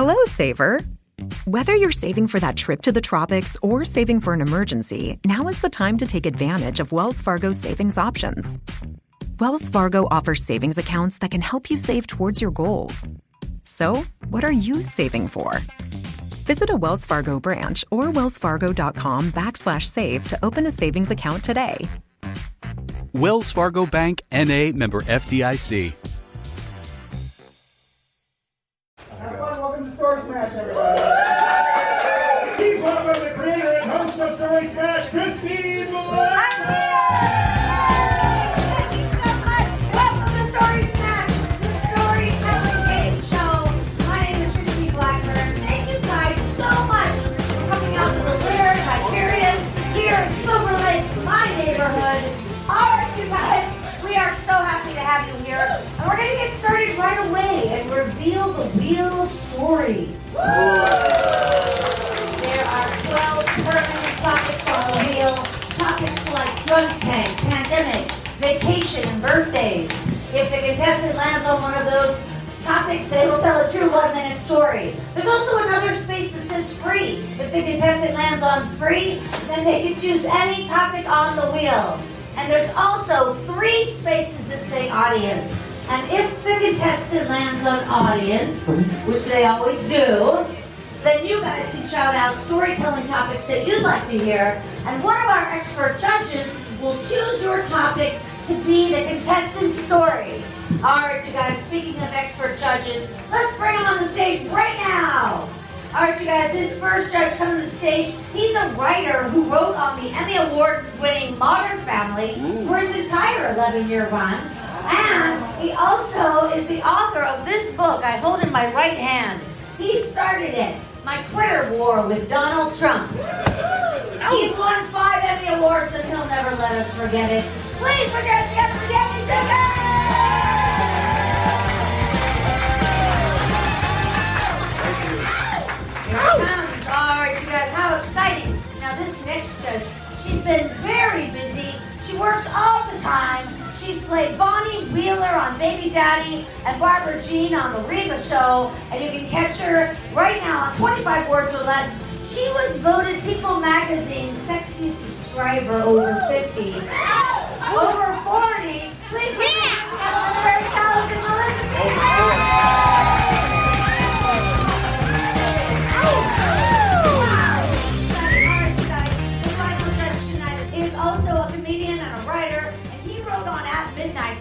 Hello, saver. Whether you're saving for that trip to the tropics or saving for an emergency, now is the time to take advantage of Wells Fargo's savings options. Wells Fargo offers savings accounts that can help you save towards your goals. So, what are you saving for? Visit a Wells Fargo branch or wellsfargo.com/save to open a savings account today. Wells Fargo Bank, N.A., member FDIC. Welcome to Story Smash, everybody. Please welcome the creator and host of Story Smash, Christine Blackburn. Thank you so much. Welcome to Story Smash, the storytelling game show. My name is Christine Blackburn. Thank you guys so much for coming out to the Laird Hyperion here in Silver Lake, my neighborhood. All right, you guys, we are so happy to have you here. And we're going to get started right away and reveal the Wheel of Stories. There are 12 permanent topics on the wheel. Topics like drunk tank, pandemic, vacation, and birthdays. If the contestant lands on one of those topics, they will tell a true 1-minute story. There's also another space that says free. If the contestant lands on free, then they can choose any topic on the wheel. And there's also 3 spaces that say audience. And if the contestant lands on audience, which they always do, then you guys can shout out storytelling topics that you'd like to hear. And one of our expert judges will choose your topic to be the contestant's story. All right, you guys, speaking of expert judges, let's bring them on the stage right now. All right, you guys, this first judge coming to the stage, he's a writer who wrote on the Emmy Award-winning Modern Family for its entire 11-year run. And he also is the author of this book I hold in my right hand. He started it, My Twitter War with Donald Trump. He's won 5 Emmy Awards and he'll never let us forget it. Please put your hands together for Emmy Simmons! Here it comes. All right, you guys, how exciting. Now this next judge, she's been very busy. She works all the time. She's played Bonnie Wheeler on Baby Daddy and Barbara Jean on The Reba Show. And you can catch her right now on 25 words or less. She was voted People Magazine's sexiest subscriber over 50. Over 40. Please put your hands together for the very talented Melissa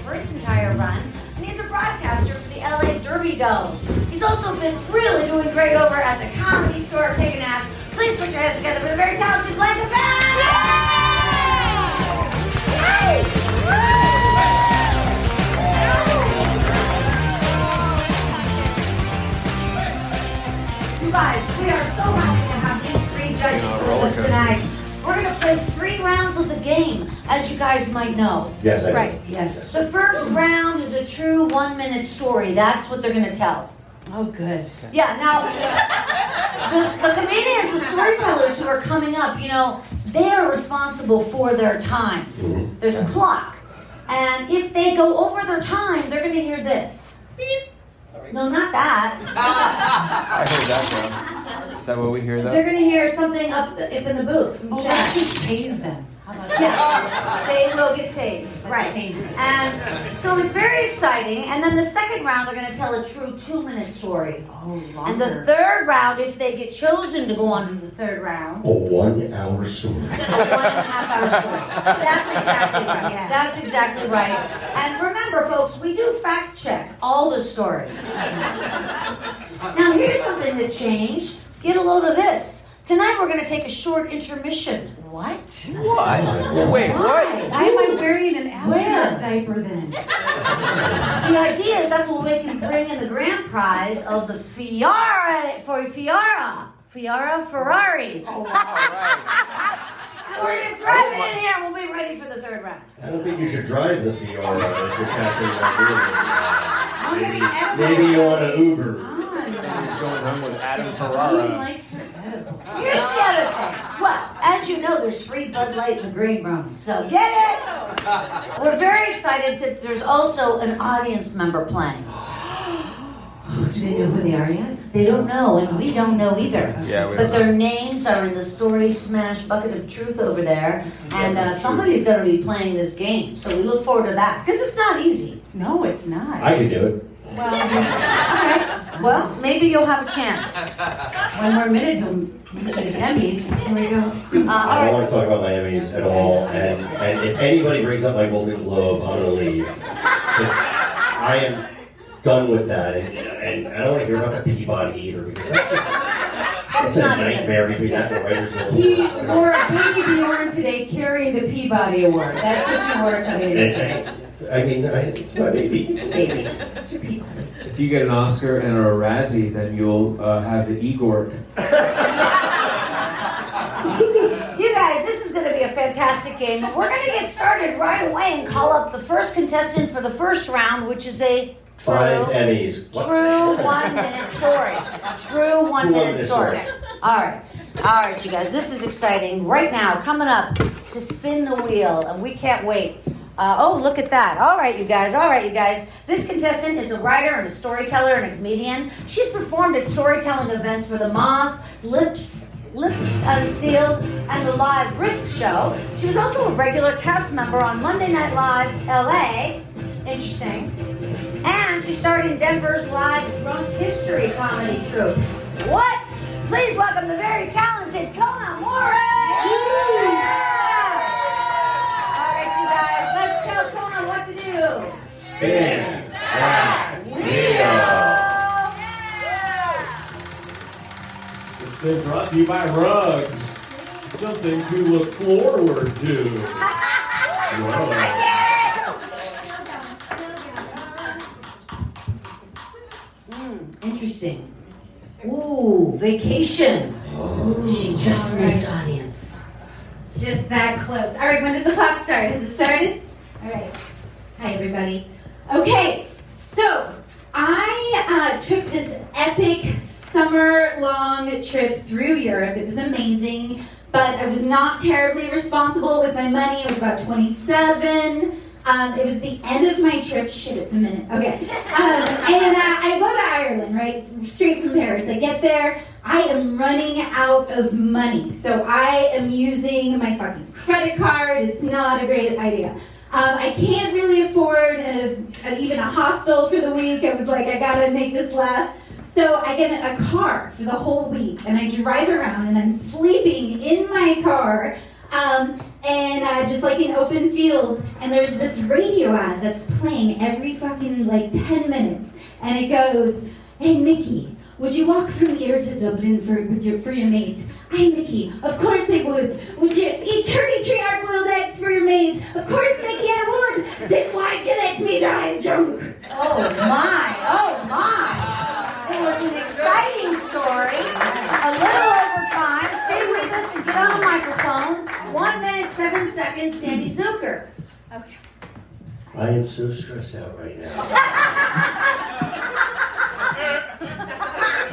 for its entire run, and he's a broadcaster for the LA Derby Dolls. He's also been really doing great over at the Comedy Store, kicking ass. Please put your hands together for the very talented Blanca Band! You guys, we are so happy to have these 3 judges with us tonight. We're going to play 3 rounds of the game, as you guys might know. Yes, I do. Right, yes. The first round is a true 1-minute story. That's what they're going to tell. Oh, good. Yeah, now, the comedians, the storytellers who are coming up, you know, they are responsible for their time. Mm-hmm. There's a clock. And if they go over their time, they're going to hear this. Beep. No, not that. I heard that, bro. Is that what we hear, though? They're going to hear something up in the booth. Oh, let's just tase them. How about that? Yeah, they will get tased. Right. And so it's very exciting. And then the second round, they're going to tell a true 2-minute story. Oh, longer. And the third round, if they get chosen to go on to the third round, A 1-hour story. a 1.5-hour story. That's exactly right. Yes. That's exactly right. And remember, folks, we do fact check all the stories. Now, here's something that changed. Get a load of this. Tonight, we're going to take a short intermission. What? What? Wait, what? Why am I wearing an astronaut diaper then? The idea is that's what we can bring in the grand prize of the Ferrari. Oh, wow, right. And we're going to drive it in here and we'll be ready for the third round. I don't think you should drive the Fiora if you're catching that. Maybe Maybe you want to Uber. He's going home with Adam Who Ferrara. likes her edible? Here's the other thing. Well, as you know, there's free Bud Light in the green room, so get it! We're very excited that there's also an audience member playing. Do they know who they are yet? They don't know, and we don't know either. Yeah, we But don't know. their names are in the Story Smash Bucket of Truth over there, and somebody's going to be playing this game. So we look forward to that, because it's not easy. No, it's not. I can do it. Well, All right. Well, maybe you'll have a chance. one more minute, he'll mention his Emmys. Here we go. I don't want to talk about my Emmys at all, and if anybody brings up my Golden Globe, I'm going to leave. 'Cause I am done with that, and I don't want to hear about the Peabody either, because that's a nightmare between that and the Writers Guild. He wore a baby Bjorn today carrying the Peabody Award. That's what you wore coming in. It's my baby. It's a baby. It's your people. If you get an Oscar and a Razzie, then you'll have the Igor. You guys, this is going to be a fantastic game. We're going to get started right away and call up the first contestant for the first round, which is a 5 Emmys. true 1 minute story. True 1 minute story. All right, you guys, this is exciting. Right now, coming up to spin the wheel, and we can't wait. Look at that. All right, you guys. This contestant is a writer and a storyteller and a comedian. She's performed at storytelling events for The Moth, Lips Unsealed, and the Live Brisk Show. She was also a regular cast member on Monday Night Live LA. Interesting. And she starred in Denver's live drunk history comedy troupe. What? Please welcome the very talented Kona Moore! All right, you guys, let's tell Kona what to do. Spin that wheel. It's been brought to you by Rugs. Something to look forward to. Whoa. Interesting. Ooh, vacation. She just missed audience. Just that close. All right, when does the clock start? Has it started? All right. Hi, everybody. Okay, so I took this epic summer-long trip through Europe. It was amazing, but I was not terribly responsible with my money. It was about 27. It was the end of my trip. Shit, it's a minute. Okay. And I go to Ireland, right? Straight from Paris. I get there. I am running out of money. So I am using my fucking credit card. It's not a great idea. I can't really afford even a hostel for the week. I was like, I gotta make this last. So I get a car for the whole week. And I drive around and I'm sleeping in my car. Just like in open fields, and there's this radio ad that's playing every fucking 10 minutes, and it goes, "Hey Mickey, would you walk from here to Dublin for your mate?" "Hey Mickey, of course I would. Would you eat 33 hard-boiled eggs for your mate?" "Of course, Mickey, I would. Then why'd you let me drive drunk?" Oh my. It was an exciting story. A little over time. Stay with us and get on the microphone. 1 minute, 7 seconds, Sandy Zucker. Okay. I am so stressed out right now.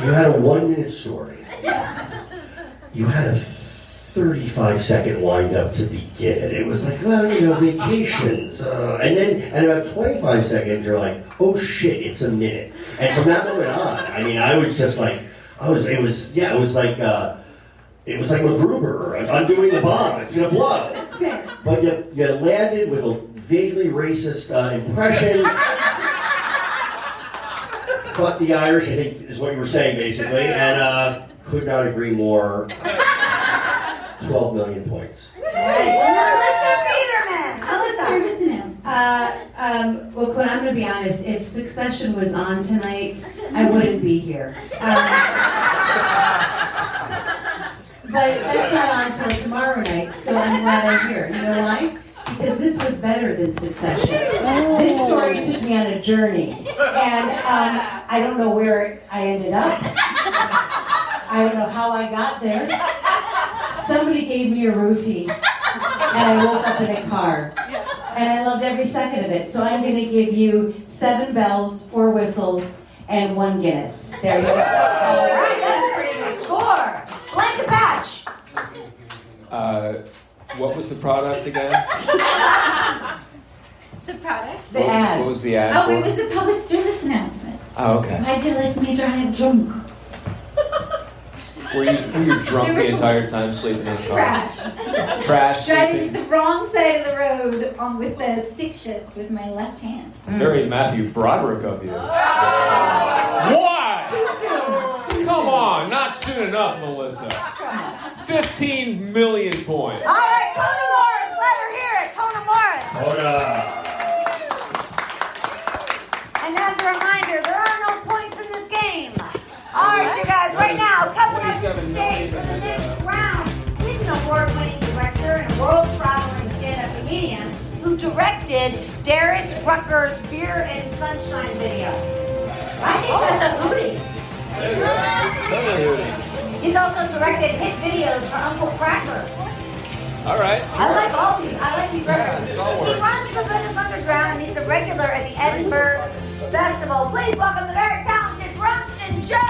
You had a 1 minute story. You had a 35-second wind-up to begin it. It was like, vacations. And about 25 seconds, you're like, oh shit, it's a minute. And from that moment on, I was just like, it was like MacGruber undoing the bomb. It's gonna blow. That's fair. But you landed with a vaguely racist impression. Fuck the Irish, I think is what you were saying basically, and could not agree more. 12 million points. Melissa Peterman. Service announcement. Well, Quinn, I'm going to be honest. If Succession was on tonight, I wouldn't be here. But that's not on until tomorrow night, so I'm glad I'm here. You know why? Because this was better than Succession. This story took me on a journey, and I don't know where I ended up. I don't know how I got there. Somebody gave me a roofie, and I woke up in a car. And I loved every second of it. So I'm going to give you 7 bells, 4 whistles, and 1 Guinness. There you go. All right, that's a pretty good score. Blanket patch. What was the product again? The product? The ad. What was the ad Oh, for? it was a public service announcement. Oh, okay. Why'd you let me drive drunk? Were you drunk the entire time sleeping in the car? Trash Driving sleeping? the wrong side of the road with the stick shift with my left hand. Very Matthew Broderick of you. Why? Come on, not soon enough, Melissa. 15 million points. All right, Kona Morris, let her hear it. Kona Morris. And as a reminder, there are no points in this game. All right, you guys, right now, coming up to the stage for the next round, he's an award-winning director and world-traveling stand-up comedian who directed Darius Rucker's Beer and Sunshine video. I think that's a hootie. He's also directed hit videos for Uncle Cracker. All right. I like all these. I like these references. He runs the Venice Underground, and he's a regular at the Edinburgh Festival. Please welcome the very talented Bronson Jones.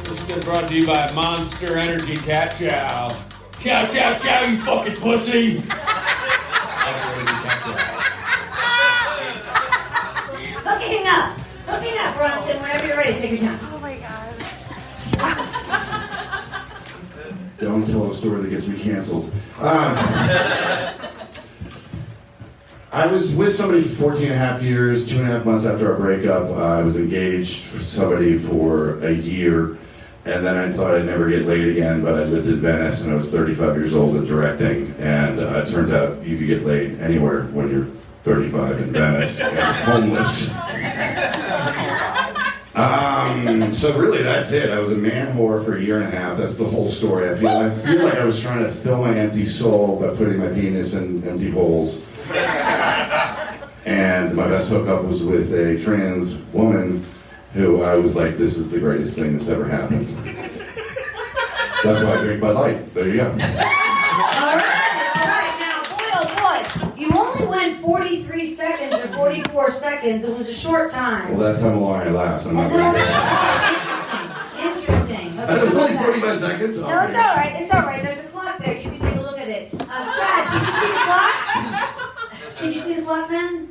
This has been brought to you by Monster Energy Cat Chow. Chow, chow, chow, you fucking pussy! Monster Energy Cat Chow. Hooking up, Bronson, whenever you're ready. Take your time. Oh my god. Don't tell a story that gets me canceled. I was with somebody for 14 and a half years, 2.5 months after our breakup. I was engaged for somebody for a year, and then I thought I'd never get laid again, but I lived in Venice, and I was 35 years old and directing, and it turns out you could get laid anywhere when you're 35 in Venice and homeless. So really, that's it. I was a man whore for a year and a half. That's the whole story. I feel like I was trying to fill my empty soul by putting my penis in empty holes. And my best hookup was with a trans woman who I was like, this is the greatest thing that's ever happened. That's why I drink Bud Light. There you go. All right. Now, boy, oh boy, you only went 43 seconds or 44 seconds. It was a short time. Well, that's how long I last. I'm not very good. Interesting. Okay, It was only 45 seconds. No, it's all right. It's all right. There's a clock there. You can take a look at it. Chad, can you see the clock? Can you see the clock, man?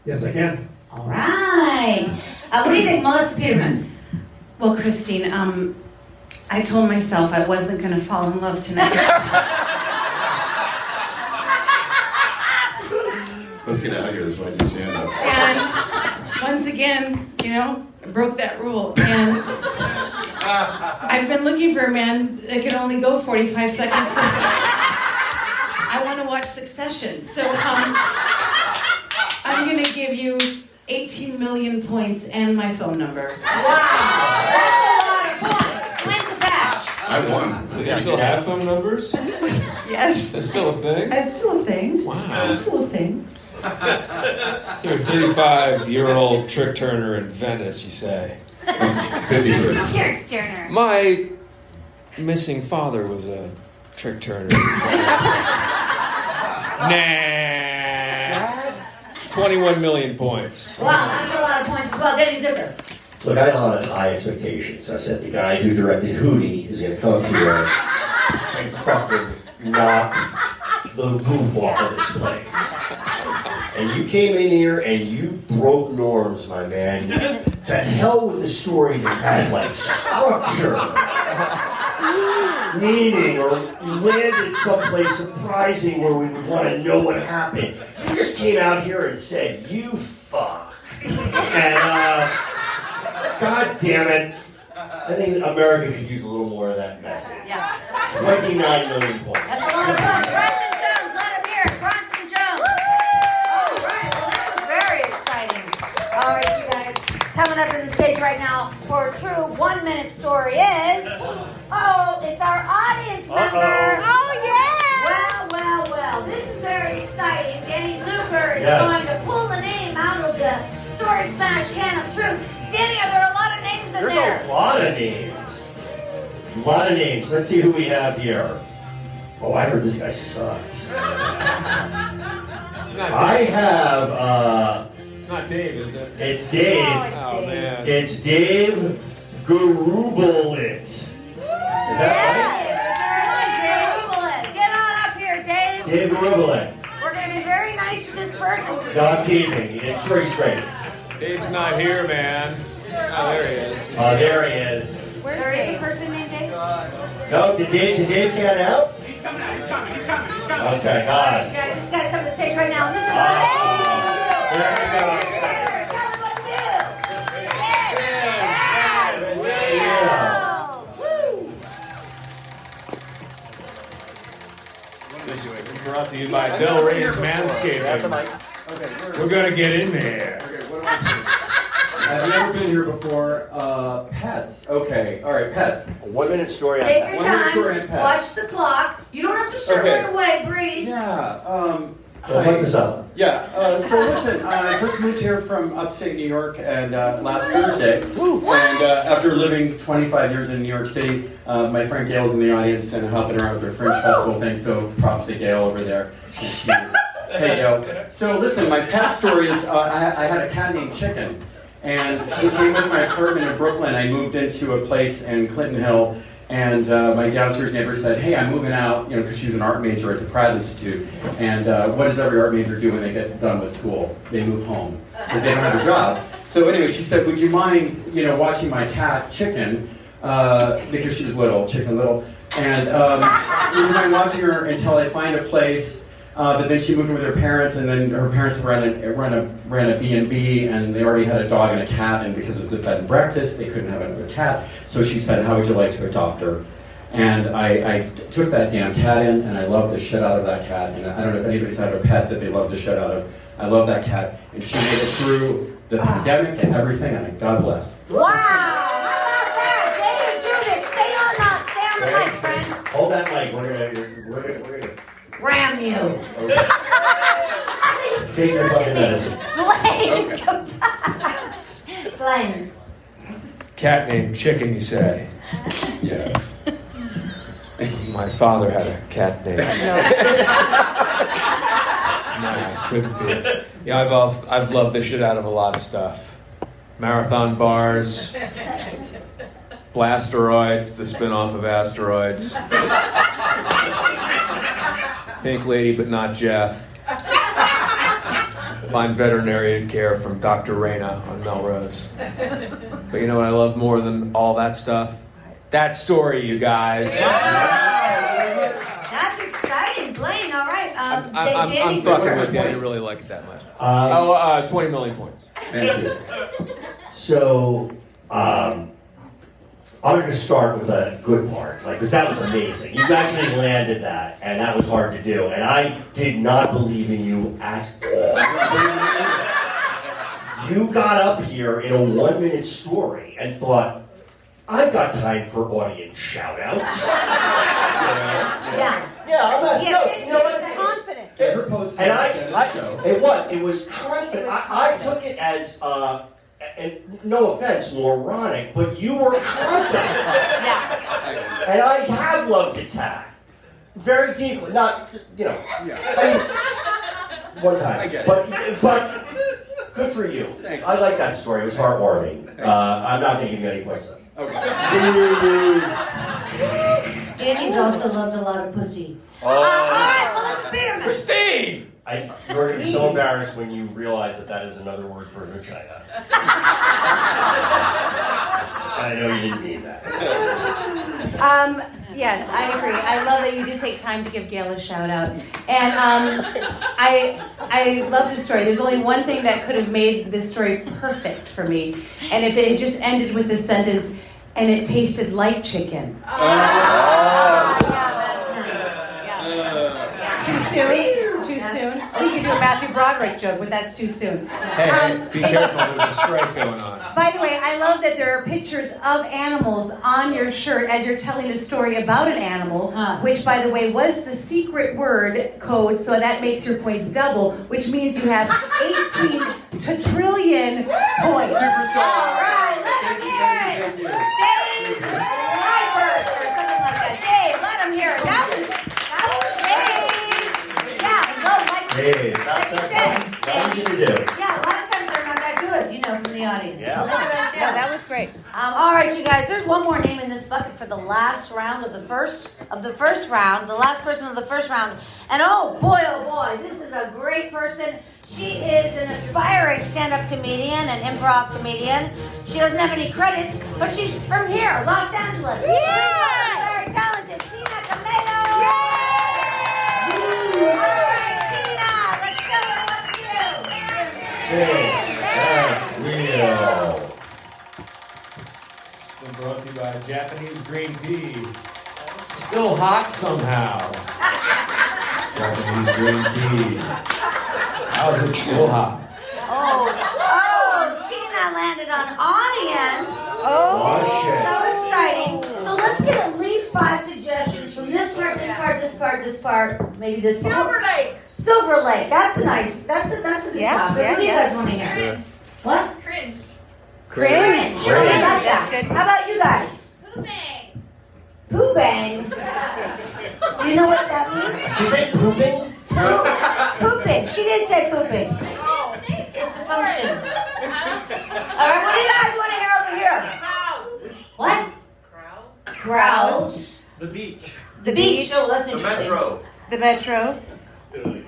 Yes, I can. All right. What do you think, Melissa Peterman? Well, Christine, I told myself I wasn't going to fall in love tonight. Let's get out of here. That's why I do stand up. And once again, I broke that rule. And I've been looking for a man that could only go 45 seconds because I want to watch Succession. So I'm going to give you 18 million points and my phone number. Wow. That's a lot of points. When's the batch? I won. Do they still have phone numbers? Yes. That's still a thing? It's still a thing. Wow. It's still a thing. So you're a 35-year-old trick turner in Venice, you say? 53. Trick Turner. My missing father was a trick turner. Nah. 21 million points. Wow, that's a lot of points as well. Denny Zucker. Look, I had a lot of high expectations. I said the guy who directed Hootie is going to come up here and fucking knock the roof off of this place. And you came in here and you broke norms, my man. To hell with the story that had, like, structure, meaning, or landed someplace surprising where we would want to know what happened. You just came out here and said, you fuck. And, God damn it. I think America could use a little more of that message. Yeah. 29 million points. That's a lot of points. Bronson Jones, let him hear it. Bronson Jones. All right, well, that was very exciting. All right, you guys, coming up to the stage right now for a true 1-minute story is, it's our audience member. Oh, yeah. Well, this is very exciting. Danny Zucker is going to pull the name out of the Story Smash Can of Truth. Danny, are there a lot of names in there? There's a lot of names. A lot of names. Let's see who we have here. Oh, I heard this guy sucks. I have, It's not Dave, is it? it's Dave. Oh, man. It's Dave Garubolit. Is that Dave Rubelet. Get on up here, Dave. right? Dave Rubelet. We're going to be very nice to this person. No, I'm teasing. It's sure he's great. Dave's not here, man. Oh, there he is. Oh, there he is. There is a person named Dave? No, did Dave get out? He's coming out. He's coming. Okay, God. Guys, this guy's coming to the stage right now. And this is There we go. Tell him what to do. Brought to you by Del Rey's Manscaping. We're going to get in there. Have you ever been here before? Pets. Okay. All right, pets. 1 minute story on Take that. your 1 minute story on time. pets. Watch the clock. You don't have to start Okay. right away. Breathe. Yeah. Don't fuck this up. Yeah. So listen, I just moved here from upstate New York and last Thursday. And after living 25 years in New York City, my friend Gail's in the audience and helping her out with their Fringe Festival thing. So props to Gail over there. Hey, Gail. So listen, my pet story is I had a cat named Chicken. And she came with my apartment in Brooklyn. I moved into a place in Clinton Hill, and my downstairs neighbor said, "Hey, I'm moving out," because she was an art major at the Pratt Institute. And what does every art major do when they get done with school? They move home because they don't have a job. So anyway, she said, "Would you mind, watching my cat Chicken?" Because she was little, Chicken Little, and would you mind watching her until I find a place? But then she moved in with her parents, and then her parents ran a B&B, and they already had a dog and a cat, and because it was a bed and breakfast, they couldn't have another cat. So she said, "How would you like to adopt her?" And I took that damn cat in, and I loved the shit out of that cat. And I don't know if anybody's had a pet that they love the shit out of. I love that cat, and she made it through the pandemic and everything, and God bless. Wow! How about that? Dave, Judith, stay on the mic, friend. Hold that mic. We're gonna Ram you. take your fucking medicine. Blaine, come back. Blaine. Cat named Chicken, you say? Yes. My father had a cat named. No, it couldn't be. Yeah, I've loved the shit out of a lot of stuff. Marathon bars, Blasteroids, the spin-off of Asteroids. Pink Lady, but not Jeff. Find veterinarian care from Dr. Reyna on Melrose. But you know what I love more than all that stuff? That story, you guys. That's exciting. Blaine, all right. I'm fucking with you. I didn't really like it that much. 20 million points. Thank you. So, I'm going to start with a good part, because that was amazing. You actually landed that, and that was hard to do. And I did not believe in you at all. You got up here in a 1 minute story and thought, I've got time for audience shout-outs. Yeah. Yeah, I'm not. No, you know what? Confident. It was confident. I took it as, and no offense, moronic, but you were confident. Yeah. And I have loved the cat. Very deeply. Not, I mean, one time. I get it. But good for you. I like that story. It was heartwarming. I'm not going to give you any points, though. Okay. Danny's also loved a lot of pussy. All right, Melissa Spearman. Christine! You're going to be so embarrassed when you realize that is another word for vagina. I know you didn't mean that. Yes, I agree. I love that you did take time to give Gail a shout out. And I love this story. There's only one thing that could have made this story perfect for me. And if it had just ended with this sentence, and it tasted like chicken. Yeah, that's nice. Too soon? Too soon? We could do a Matthew Broderick joke, but that's too soon. Hey, be careful, there's a strike going on. By the way, I love that there are pictures of animals on your shirt as you're telling a story about an animal, which, by the way, was the secret word code, so that makes your points double, which means you have 18 trillion points. All right, let him hear it. Dave Blackburn, or something like that. Dave, let him hear it. That was Dave. Yeah, no, like you said. That's easy to do. Yeah, a lot of times they're not that good, from the audience. Yeah. Look at us, Yeah, that was great. great. All right, you guys. There's one more name in this bucket for the last round of the first round. The last person of the first round. And oh boy, this is a great person. She is an aspiring stand-up comedian and improv comedian. She doesn't have any credits, but she's from here, Los Angeles. Yeah! Very talented, Tina Tomato. Yay! All right, Tina, let's go. It's been brought to you by Japanese green tea. Still hot somehow. Japanese green tea. How is it still hot? Oh, Tina landed on audience. Oh, shit. So exciting. So let's get at least 5 suggestions from this part, this part, maybe this part. Silver Lake. Silver Lake. That's a good topic. What do you guys want to hear? Sure. What? Cringe. Cringe. Cringe. I like that. That's good. How about you guys? Poo bang. Do you know what that means? She said pooping? Pooping. She did say pooping. It's a function. All right, what do you guys want to hear over here? What? Crowds. The beach. The beach. Oh, that's interesting. The Metro.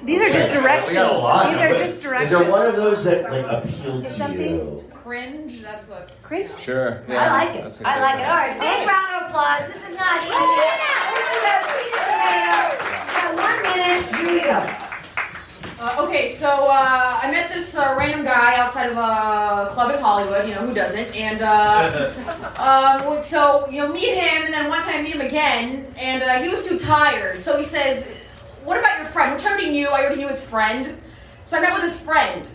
These are just directions. We got a lot. These are just directions. Is there one of those that like appeal to something? you? Cringe. That's what. Cringe? Sure. I like it. All right, big round of applause. This is not easy. This is a Tina Tomato. You got 1 minute. Here you go. Okay, so I met this random guy outside of a club in Hollywood, who doesn't, and so, meet him, and then one time I meet him again, and he was too tired, so he says, what about your friend? Which I already knew his friend, so I met with his friend,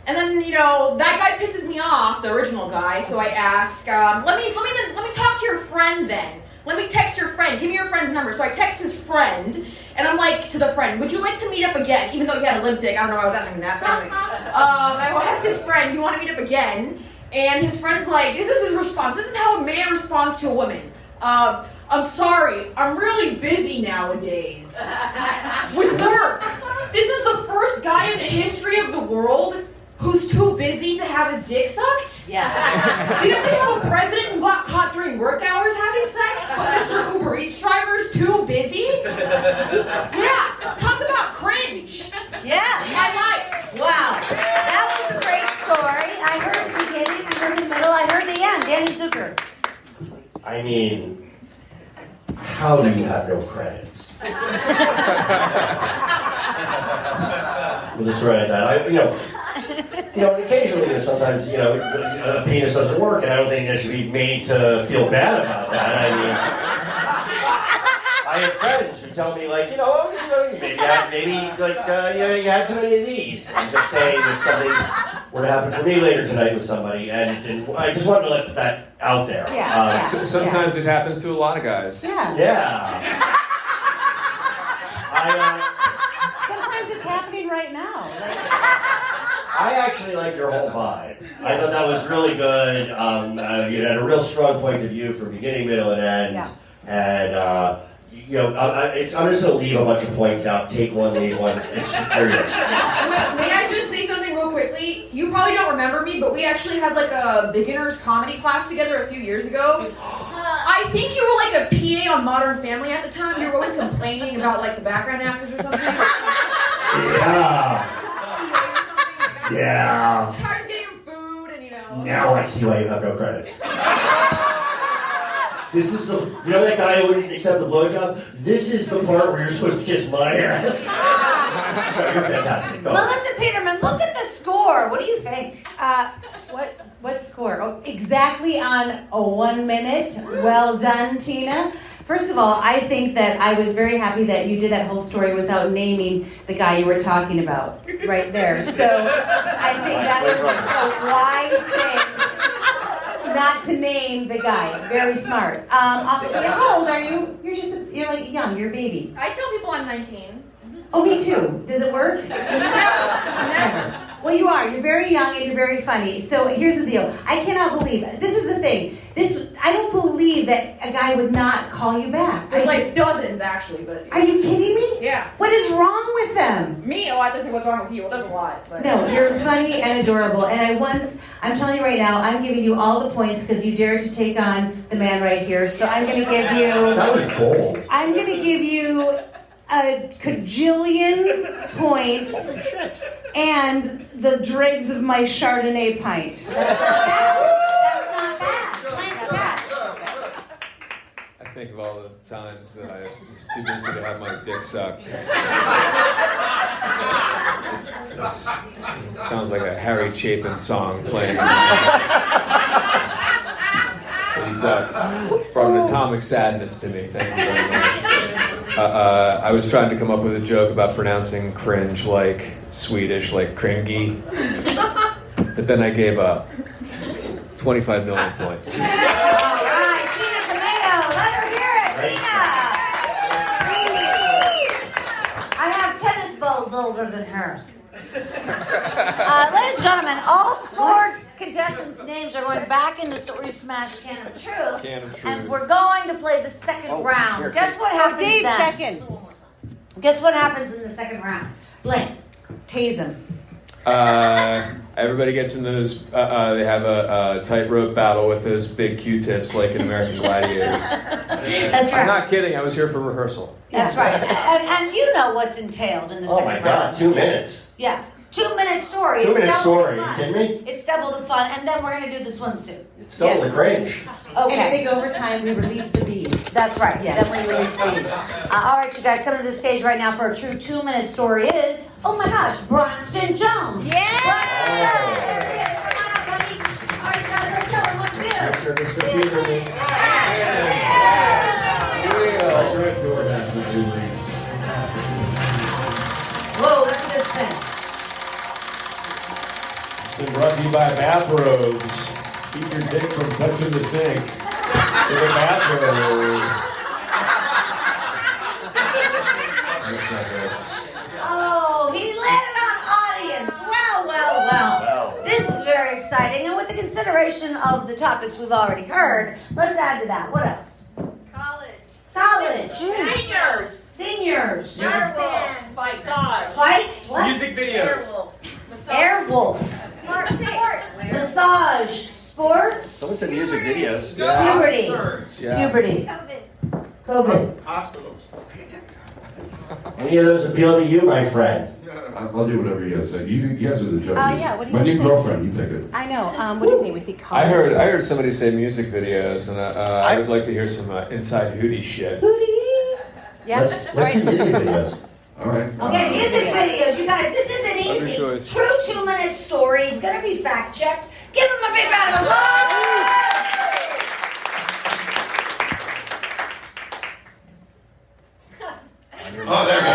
and then, that guy pisses me off, the original guy, so I ask, let me talk to your friend then. Let me text your friend. Give me your friend's number. So I text his friend, and I'm like to the friend, would you like to meet up again? Even though he had a limp dick. I don't know why I was asking that, but anyway. I asked his friend, you want to meet up again? And his friend's like, this is his response. This is how a man responds to a woman. I'm sorry. I'm really busy nowadays. With work. This is the first guy in the history of the world who's too busy to have his dick sucked? Yeah. Didn't we have a president who got caught during work hours having sex? But Mr. Uber Eats driver's too busy? Yeah. Talk about cringe. Yeah. My life. Wow. That was a great story. I heard the beginning, I heard the middle, I heard the end. Danny Zucker. I mean, how do you have no credits? With a story like that, occasionally, sometimes, a penis doesn't work, and I don't think I should be made to feel bad about that. I mean, I have friends who tell me, like, maybe you had too many of these. I'm just saying if something were to happen for me later tonight with somebody, and I just wanted to let that out there. Sometimes it happens to a lot of guys. Yeah. Sometimes it's happening right now. I actually like your whole vibe. I thought that was really good. You had a real strong point of view from beginning, middle, and end. Yeah. And I'm just going to leave a bunch of points out. Take one, leave one. It's curious. May I just say something real quickly? You probably don't remember me, but we actually had like a beginner's comedy class together a few years ago. I think you were like a PA on Modern Family at the time. You were always complaining about like the background actors or something. Yeah. Tired of getting food and Now I see why you have no credits. This is that guy who wouldn't accept the blowjob? This is the part where you're supposed to kiss my ass. You're fantastic. Go. Melissa Peterman, look at the score. What do you think? What score? Oh, exactly on a 1 minute. Well done, Tina. First of all, I think that I was very happy that you did that whole story without naming the guy you were talking about right there. So I think that was a wise thing not to name the guy. Very smart. How old are you? You're like young. You're a baby. I tell people I'm 19. Oh, me too. Does it work? Never. Well, you are. You're very young and you're very funny. So here's the deal. I cannot believe it. This is the thing. I don't believe that a guy would not call you back. There's like dozens, actually, but... Are you kidding me? Yeah. What is wrong with them? Me? Oh, I don't think what's wrong with you. Well, there's a lot, but... No, you're funny and adorable. And I'm telling you right now, I'm giving you all the points because you dared to take on the man right here. So I'm going to give you... That was bold. I'm going to give you a cajillion points and the dregs of my Chardonnay pint. That's not bad. That's not bad. I think of all the times that I was too busy to have my dick sucked. It sounds like a Harry Chapin song playing. It brought an atomic sadness to me. Thank you very much. I was trying to come up with a joke about pronouncing cringe like Swedish, like cringy. But then I gave up. 25 million points. All right, Tina Tomato, let her hear it, Tina. I have tennis balls older than her. Ladies and gentlemen, all 4 contestants' names are going back in the Story Smash Can of Truth. And we're going to play the second round. Guess what happens Dave, then? second. Guess what happens in the second round? Blaine. Tase him. Everybody gets in those, they have a tightrope battle with those big Q-tips like in American Gladiators. That's right. I'm not kidding, I was here for rehearsal. That's right. And you know what's entailed in the second round. Oh my God, 2 minutes. Yeah. 2-minute story. 2-minute story. Are you kidding me? It's double the fun. And then we're going to do the swimsuit. It's double the cringe. And Okay. if they go over time, we release the bees. That's right. Yes. Then we release these. All right, you guys, coming to the stage right now for a true 2-minute story is, oh my gosh, Bronston Jones. Yeah! Bronston Jones. There he is. Come on up, buddy. All right, guys, let's tell him what to do. Whoa, that's a good sense. Been brought to you by Bathrobes. Keep your dick from touching the sink. With a bathrobe. Oh, he landed on audience. Well. This is very exciting. And with the consideration of the topics we've already heard, let's add to that. What else? College. Seniors. Fights. What? Music videos. Airwolf. Massage. Sports. Someone said music videos. Puberty. Yeah. Puberty. COVID. Hospitals. Any of those appeal to you, my friend? I'll do whatever you guys say. You guys are the judges. Yeah, what do you My new think? girlfriend, you pick it. I know. What do you think? We think I college. heard somebody say music videos, and I would like to hear some inside Hootie shit. Yeah. Let's do music videos. All right. Okay, music videos. You guys, this isn't Other easy. choice. True 2-minute story is going to be fact checked. Give him a big round of applause. Oh, there we go.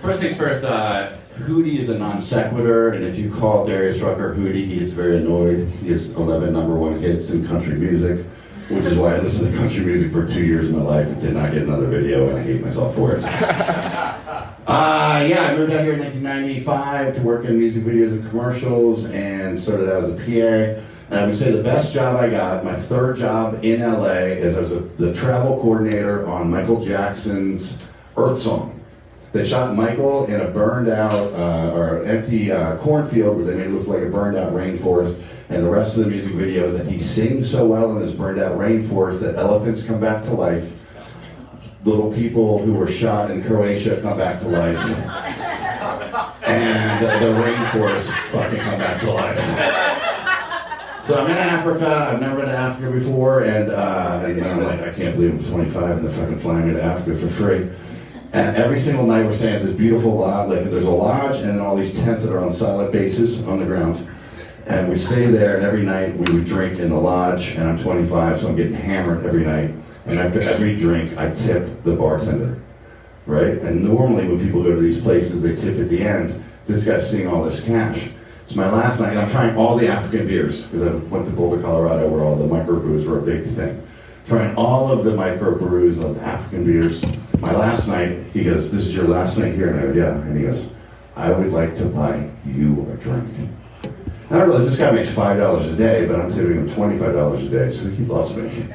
First things first, Hootie is a non sequitur, and if you call Darius Rucker Hootie, he is very annoyed. He has 11 #1 hits in country music, which is why I listened to country music for 2 years of my life and did not get another video, and I hate myself for it. I moved out here in 1995 to work in music videos and commercials, and started out as a PA. And I would say the best job I got, my third job in LA, is I was the travel coordinator on Michael Jackson's Earth Song. They shot Michael in a burned out or empty cornfield where they made it look like a burned out rainforest. And the rest of the music video is that he sings so well in this burned out rainforest that elephants come back to life. Little people who were shot in Croatia come back to life. And the rainforest fucking come back to life. So I'm in Africa. I've never been to Africa before, and I'm like, I can't believe I'm 25 and they're fucking flying me to Africa for free. And every single night we're staying at this beautiful lodge. Like there's a lodge and then all these tents that are on solid bases on the ground. And we stay there, and every night we would drink in the lodge. And I'm 25, so I'm getting hammered every night. And after every drink, I tip the bartender, right? And normally when people go to these places, they tip at the end. This guy's seeing all this cash. It's my last night, and I'm trying all the African beers, because I went to Boulder, Colorado, where all the microbrews were a big thing. Trying all of the microbrews of the African beers. My last night, he goes, "This is your last night here?" And I go, "Yeah." And he goes, "I would like to buy you a drink." And I realized this guy makes $5 a day, but I'm tipping him $25 a day, so he loves me.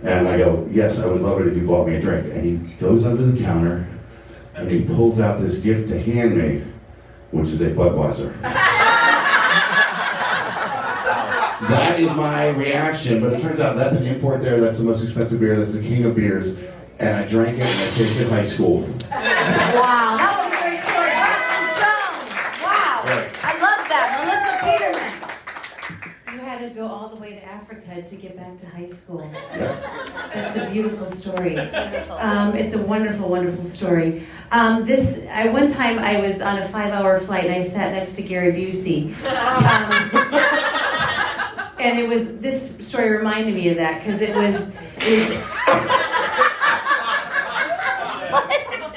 And I go, yes, I would love it if you bought me a drink. And he goes under the counter, and he pulls out this gift to hand me, which is a Budweiser. That is my reaction, but it turns out that's an import there, that's the most expensive beer, that's the king of beers, and I drank it and I tasted high school. Wow, that was a great story. Braxton Jones. Wow. Right. I love that. Melissa Peterman. You had to go all the way to Africa to get back to high school. Yeah. That's a beautiful story. Beautiful. It's a wonderful, wonderful story. One time I was on a 5-hour flight and I sat next to Gary Busey. And this story reminded me of that because it was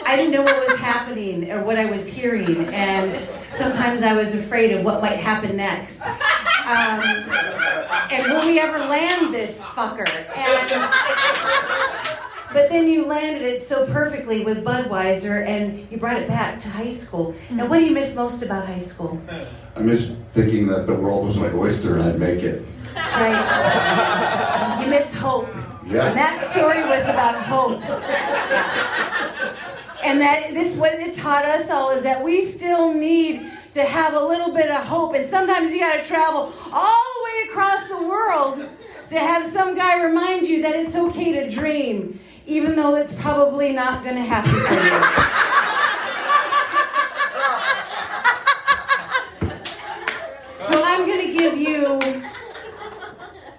I didn't know what was happening or what I was hearing, and sometimes I was afraid of what might happen next. And will we ever land this fucker? But then you landed it so perfectly with Budweiser, and you brought it back to high school. Now, what do you miss most about high school? I miss thinking that the world was my oyster and I'd make it. That's right. You miss hope. Yeah. And that story was about hope. And what it taught us all is that we still need to have a little bit of hope. And sometimes you got to travel all the way across the world to have some guy remind you that it's okay to dream, even though it's probably not going to happen for you. So I'm going to give you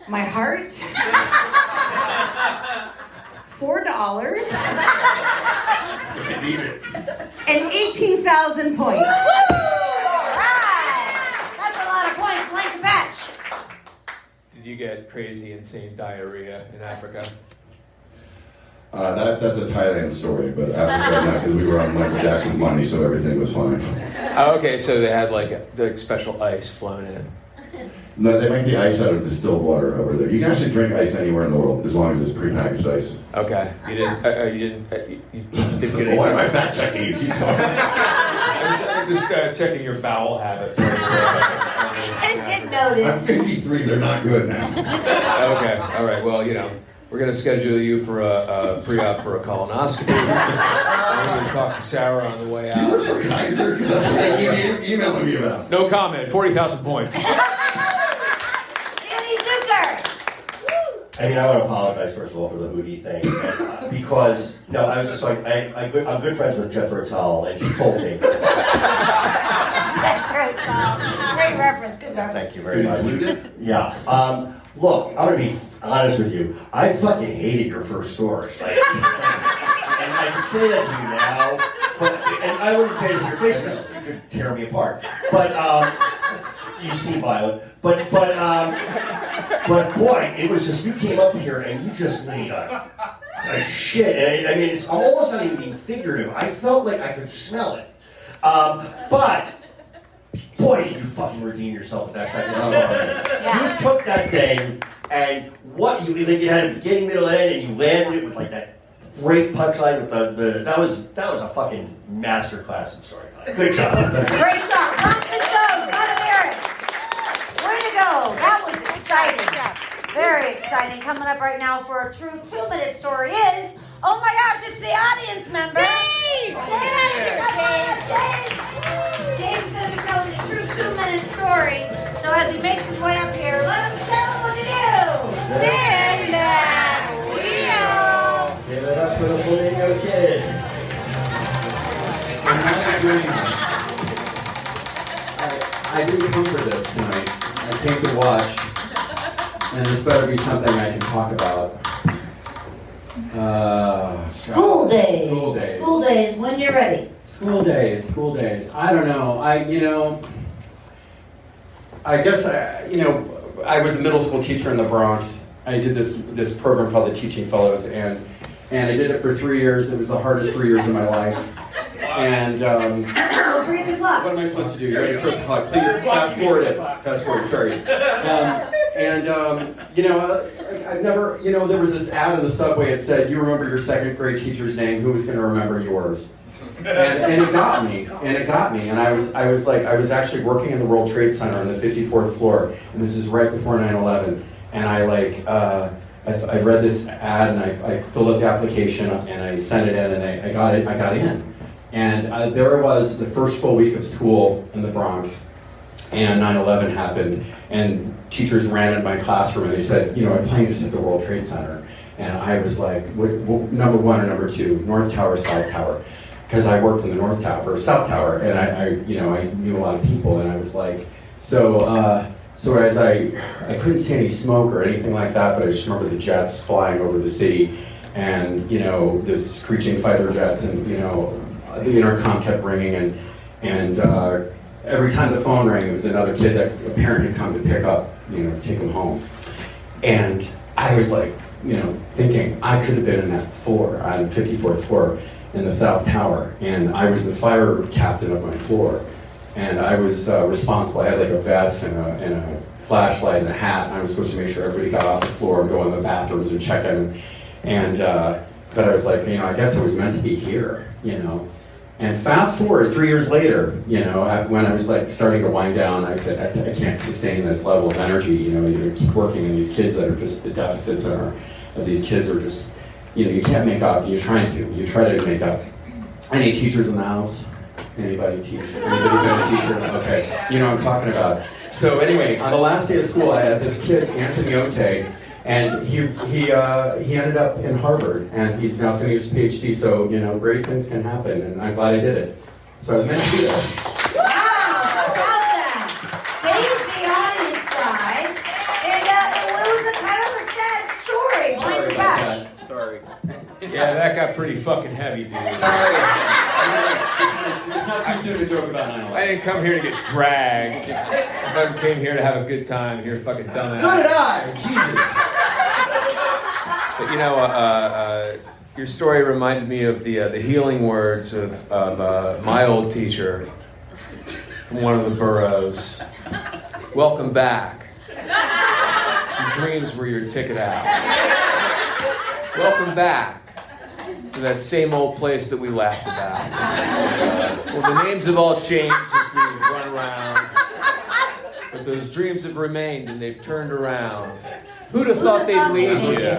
my heart, $4, and 18,000 points. All right. That's a lot of points. Blank batch. Did you get crazy, insane diarrhea in Africa? That's a Thailand story, but Africa, not because we were on Michael Jackson's money, so everything was fine. Oh, okay, so they had the special ice flown in. No, they make the ice out of distilled water over there. You can actually drink ice anywhere in the world as long as it's prepackaged ice. Okay, you didn't get it. Why am I fact checking you? Keep going. I'm just checking your bowel habits. It's noted. I'm 53. They're not good now. Okay, all right. Well, we're going to schedule you for a pre-op for a colonoscopy. I'm going to talk to Sarah on the way out. Do you work for Kaiser? Because that's what they keep emailing me about. No comment. 40,000 points. I mean, I want to apologize, first of all, for the Hootie thing. Because, I was just like, I'm good friends with Jethro Tull, and he told me. Jethro Tull. Great reference. Good reference. Thank you very much. Yeah. Look, I'm going to be honest with you. I fucking hated your first story. And I can say that to you now, and I wouldn't say this in your face because you could tear me apart. But, you seem violent. But boy, it was just, you came up here and you just made a shit. And I mean, I'm almost not even being figurative. I felt like I could smell it. But, boy, did you fucking redeem yourself with that second story. Yeah. You took that thing and you had a beginning, middle, end, and you landed it with like that great punchline with that was a fucking masterclass in storytelling. Good job. Great job. Braxton Jones, got to hear it. Way to go. That was exciting. Very exciting. Coming up right now for a true 2-minute story is, oh my gosh, it's the audience member. Dave! Dave's going to be telling a true 2-minute story. So as he makes his way up here, let him tell him what to do. Spin that wheel. Give it up for the Flamingo Kid. I didn't come for this tonight. I came to watch, and this better be something I can talk about. School days. School days. School days, when you're ready. School days. I don't know. I guess I was a middle school teacher in the Bronx. I did this program called the Teaching Fellows, and I did it for 3 years. It was the hardest 3 years of my life. And what am I supposed to do? You're ready to start the clock. Please fast forward it. Sorry. I I've never, there was this ad in the subway. It said, "You remember your second grade teacher's name. Who was going to remember yours?" And it got me. And I was actually working in the World Trade Center on the 54th floor, and this is right before 9/11. And I read this ad, and I filled out the application, and I sent it in, and I got in. And there I was, the first full week of school in the Bronx, and 9/11 happened, and teachers ran in my classroom, and they said, I'm playing just at the World Trade Center. And I was like, what, number one or number two, North Tower, South Tower? Because I worked in the North Tower, or South Tower, and I knew a lot of people, and I was like, so as I couldn't see any smoke or anything like that, but I just remember the jets flying over the city, and the screeching fighter jets, and the intercom kept ringing, and every time the phone rang, it was another kid that a parent had come to pick up, take him home, and I was like, thinking I could have been in that floor, on the 54th floor in the South Tower, and I was the fire captain of my floor. And I was responsible. I had like a vest and a flashlight and a hat, and I was supposed to make sure everybody got off the floor and go in the bathrooms and check in. But I was like, I guess I was meant to be here, And fast forward 3 years later, when I was like starting to wind down, I said, I can't sustain this level of energy. You keep working, and these kids that are just the deficits of these kids are just, you can't make up. You try to make up. Any teachers in the house? Anybody teach? Anybody been a teacher? Okay, you know what I'm talking about. So anyway, on the last day of school, I had this kid, Anthony Ote, and he ended up in Harvard, and he's now finished his PhD. So great things can happen, and I'm glad I did it. So I was meant to be there. Wow, how about that? Dave's the audience side, and it was a kind of a sad story. Sorry about that. Sorry. Yeah, that got pretty fucking heavy, dude. It's not too soon to joke about 9/11. I didn't come here to get dragged. I came here to have a good time. You're a fucking dumbass. So did I. Jesus. But your story reminded me of the healing words of my old teacher from one of the boroughs. Welcome back. Your dreams were your ticket out. Welcome back to that same old place that we laughed about. Well, the names have all changed as we've run around, but those dreams have remained, and they've turned around. Who'd have thought they'd lead you?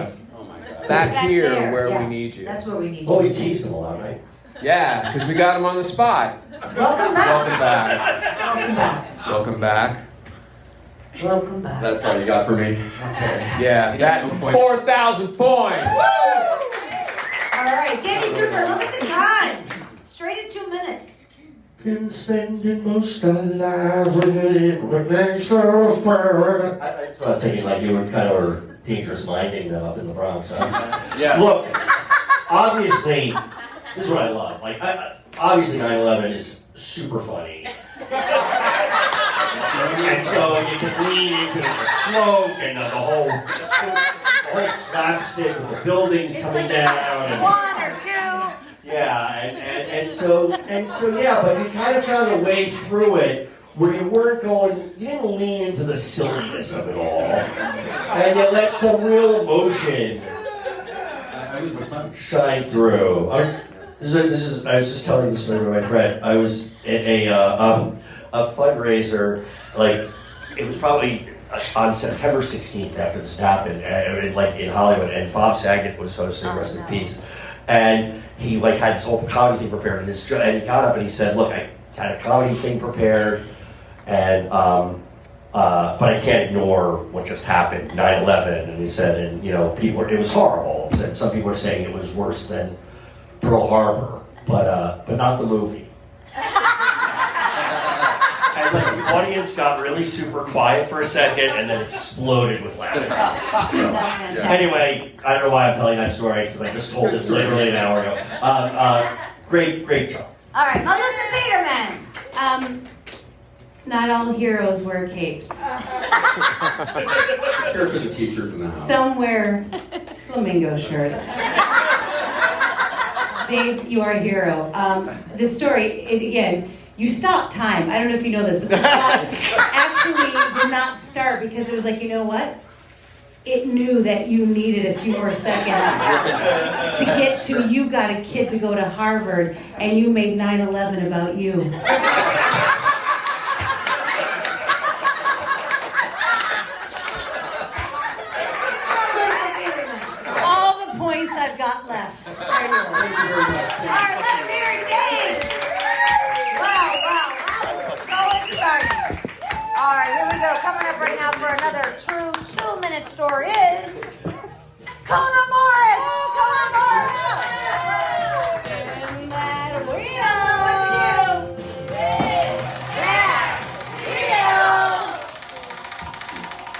Back here there, where yeah. we need you. That's where we need you. Well, we teased them a lot, right? Yeah, because we got him on the spot. Welcome back. Welcome back. Welcome back. Welcome back. Welcome back. That's all you got for me? Okay. Yeah, that 4,000 points. All right, Danny Zucker, look at the time. Straight in 2 minutes. Been spending most of life with extra square. I was thinking like you were kind of dangerous minding them up in the Bronx. Huh? Yeah. Look, obviously, this is what I love. Like, obviously 9/11 is super funny. And so you can lean into the smoke and the whole slapstick with the buildings coming down. And, 1 or 2. yeah, and so yeah, but you kind of found a way through it where you didn't lean into the silliness of it all, and you let some real emotion shine through. I was just telling this story to my friend. I was at a fundraiser, like it was probably on September 16th after this happened, in Hollywood, and Bob Saget was hosting, rest in peace, and he had this whole comedy thing prepared, and he got up and he said, "Look, I had a comedy thing prepared, and but I can't ignore what just happened, 9/11." And he said, and it was horrible. And some people are saying it was worse than Pearl Harbor, but not the movie. And the audience got really super quiet for a second and then exploded with laughter. So, anyway, I don't know why I'm telling that story because I just told this literally an hour ago. Great job. All right, Melissa Peterman. Not all heroes wear capes. Here for the teachers in the house. Some wear flamingo shirts. Dave, you are a hero. This story, again, you stopped time. I don't know if you know this, but the clock actually did not start because it was like, you know what? it knew that you needed a few more seconds to get to you got a kid to go to Harvard and you made 9/11 about you. All the points I've got left. All right, let's hear it, Dave. Wow, that was so exciting. All right, here we go. Coming up right now for another true 2-minute story is Kona Morris. Kona Morris. And that wheel. What you do? Spin that wheel.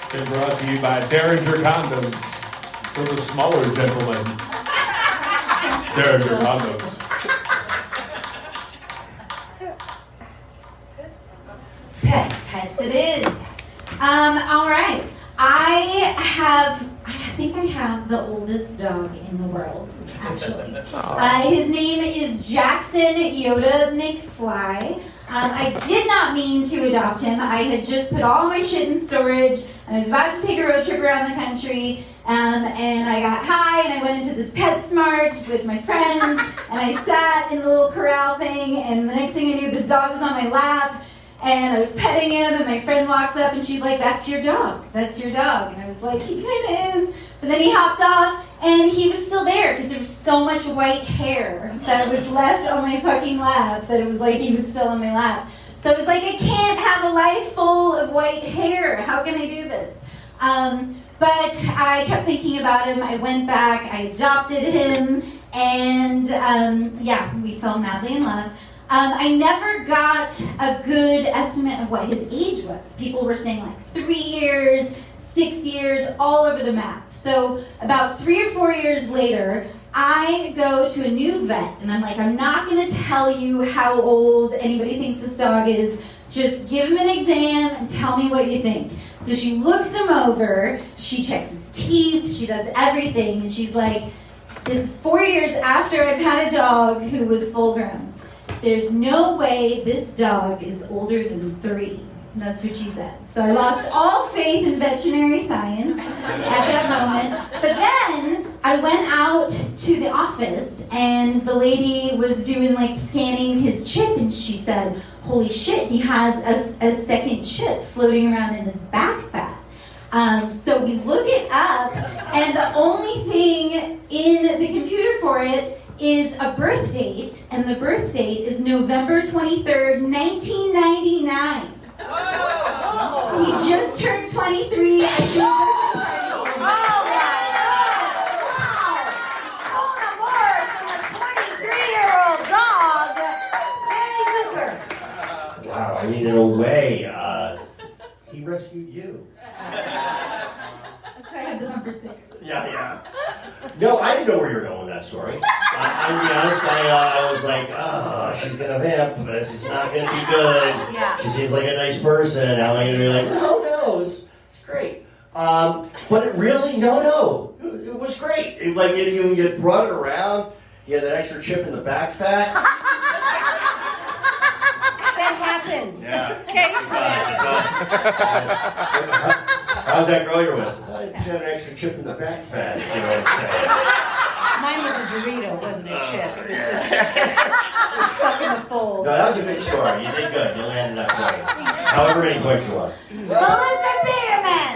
It's been brought to you by Derringer Condoms for the smaller gentlemen. Derringer Condoms. Pets it is. All right. I think I have the oldest dog in the world, actually. His name is Jackson Yoda McFly. I did not mean to adopt him. I had just put all my shit in storage. I was about to take a road trip around the country, and I got high, and I went into this PetSmart with my friends, and I sat in the little corral thing, and the next thing I knew, this dog was on my lap, and I was petting him, and my friend walks up, and she's like, "That's your dog. That's your dog." And I was like, "He kind of is." But then he hopped off, and he was still there, because there was so much white hair that was left on my fucking lap that it was like he was still on my lap. So I was like, I can't have a life full of white hair. How can I do this? But I kept thinking about him. I went back, I adopted him, and we fell madly in love. I never got a good estimate of what his age was. People were saying like 3 years, 6 years, all over the map. So about 3 or 4 years later, I go to a new vet, and I'm like, I'm not going to tell you how old anybody thinks this dog is. Just give him an exam and tell me what you think. So she looks him over, she checks his teeth, she does everything, and she's like, this is 4 years after I've had a dog who was full grown. There's no way this dog is older than 3. That's what she said. So I lost all faith in veterinary science at that moment. But then I went out to the office, and the lady was doing like scanning his chip, and she said, holy shit, he has a second chip floating around in his back fat. So we look it up, and the only thing in the computer for it is a birth date, and the birth date is November 23rd, 1999. He just turned 23. I think Wow, I mean, in a way, he rescued you. that's why I have the number 6. Yeah. No, I didn't know where you were going with that story. I'll be honest, I was like, she's going to vamp. This is not going to be good. Yeah. She seems like a nice person. How am I going to be like, no, it's great. But it really, no. It was great. You brought it around. You had that extra chip in the back fat. That happens. Yeah. Okay. How's that girl you're with? She had an extra chip in the back fat, if you know what I'm saying. Mine was a Dorito, wasn't a chip. It was just stuck in the fold. No, that was a good story. You did good. You landed that point. However many points you want. Melissa Peterman.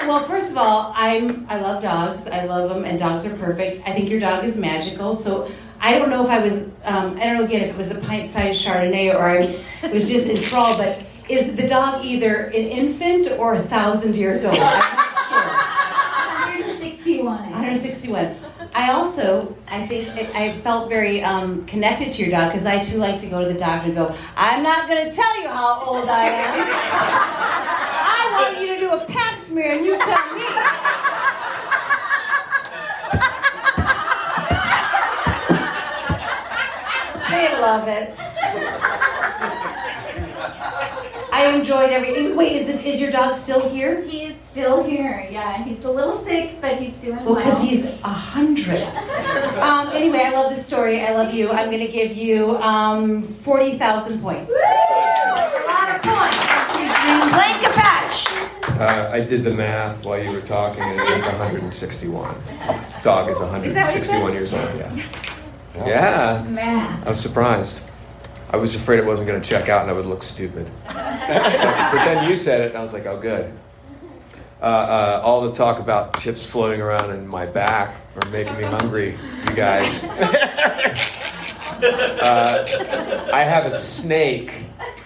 Well, first of all, I love dogs. I love them, and dogs are perfect. I think your dog is magical. So I don't know if I was, I don't know again if it was a pint-sized Chardonnay or I was just enthralled, but is the dog either an infant or 1,000 years old? I'm not sure. 161. 161. I think I felt very connected to your dog because I too like to go to the doctor and go, I'm not going to tell you how old I am. I want you to do a pap smear and you tell me. They love it. I enjoyed everything. Wait, is your dog still here? He is still here. Yeah, he's a little sick, but he's doing well. Because he's 100. Anyway, I love this story. I love you. I'm going to give you 40,000 points. That's a lot of points. Blanket patch. I did the math while you were talking, and it is 161. Dog is 161 years old, Yeah. Math. I was surprised. I was afraid it wasn't going to check out and I would look stupid. But then you said it, and I was like, oh, good. All the talk about chips floating around in my back are making me hungry, you guys. I have a snake.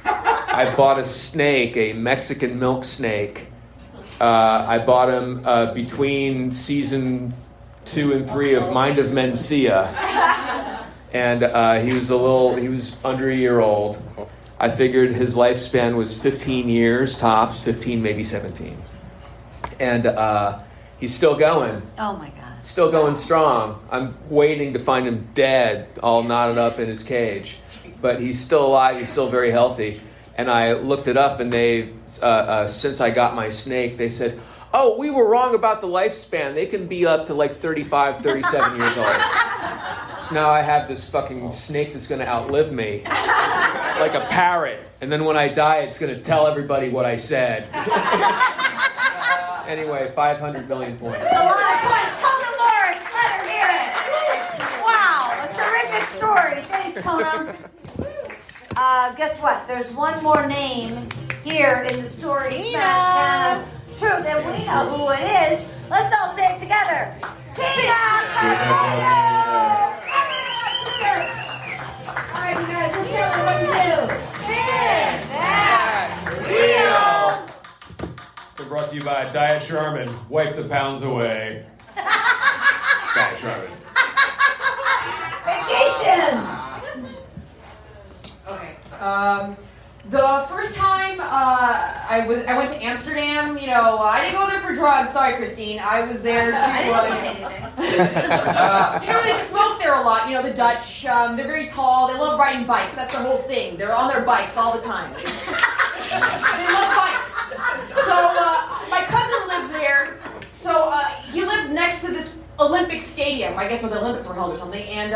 I bought a snake, a Mexican milk snake. I bought him between season 2 and 3 of Mind of Mencia. And he was under a year old. I figured his lifespan was 15 years tops, 15, maybe 17. And he's still going. Oh my God. Still going strong. I'm waiting to find him dead, all knotted up in his cage. But he's still alive, he's still very healthy. And I looked it up, and they, since I got my snake, they said, oh, we were wrong about the lifespan. They can be up to like 35, 37 years old. So now I have this fucking snake that's going to outlive me, like a parrot. And then when I die, it's going to tell everybody what I said. Anyway, 500 million points. A lot of points. Kona Morris, let her hear it. Wow, a terrific story. Thanks, Kona. Guess what? There's one more name here in the story Smash Kind of Truth, and we know who it is. Let's all say it together. Tina Carvalho! All right, you guys, let's tell them what to do. Spin that wheel! We're brought to you by Diet Charmin. Wipe the pounds away. Diet Charmin. Vacation! Okay. The first time I went to Amsterdam, you know, I didn't go there for drugs. Sorry, Christine. I was there to. I didn't say anything. You know, they smoke there a lot. You know, the Dutch. They're very tall. They love riding bikes. That's their whole thing. They're on their bikes all the time. They love bikes. So my cousin lived there. So he lived next to this Olympic stadium. I guess when the Olympics were held or something. And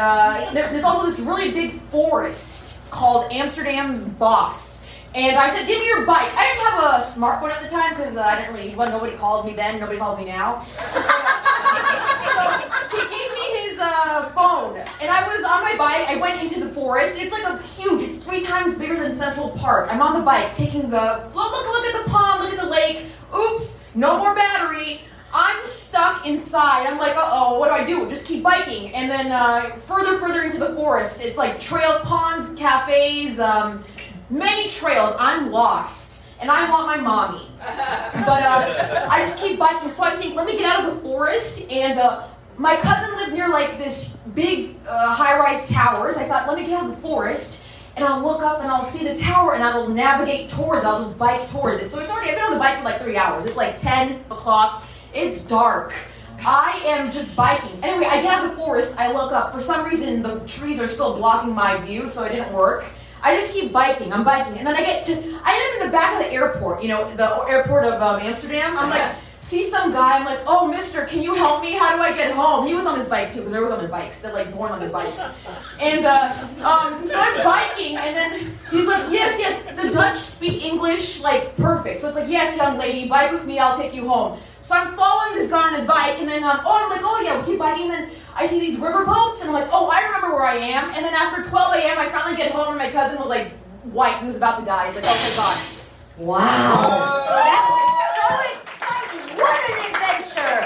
there's also this really big forest called Amsterdam's Bos. And I said, give me your bike. I didn't have a smartphone at the time because nobody called me then, nobody calls me now. So he gave me his phone. And I was on my bike, I went into the forest. It's like it's 3 times bigger than Central Park. I'm on the bike taking look at the pond, look at the lake. Oops, no more battery. I'm stuck inside. I'm like, uh-oh, what do I do? Just keep biking. And then further into the forest, it's like trail ponds, cafes, many trails. I'm lost. And I want my mommy. But I just keep biking. So I think, let me get out of the forest. And my cousin lived near like this big high-rise towers. I thought, let me get out of the forest. And I'll look up and I'll see the tower and I'll navigate towards it. I'll just bike towards it. So I've been on the bike for like 3 hours. It's like 10 o'clock. It's dark. I am just biking. Anyway, I get out of the forest. I look up. For some reason, the trees are still blocking my view, so it didn't work. I just keep biking. I'm biking. And then I end up in the back of the airport, you know, the airport of Amsterdam. I'm like, see some guy. I'm like, oh, mister, can you help me? How do I get home? He was on his bike, too, because everyone's on their bikes. They're, like, born on their bikes. And so I'm biking, and then he's like, yes, the Dutch speak English, like, perfect. So it's like, yes, young lady, bike with me. I'll take you home. So I'm following this guy on his bike, and then I'm like, oh yeah, we'll keep biking. And then I see these river boats, and I'm like, oh, I remember where I am. And then after 12 a.m., I finally get home, and my cousin was like white and was about to die. He's like, oh my god. Wow. That was so exciting. What an adventure.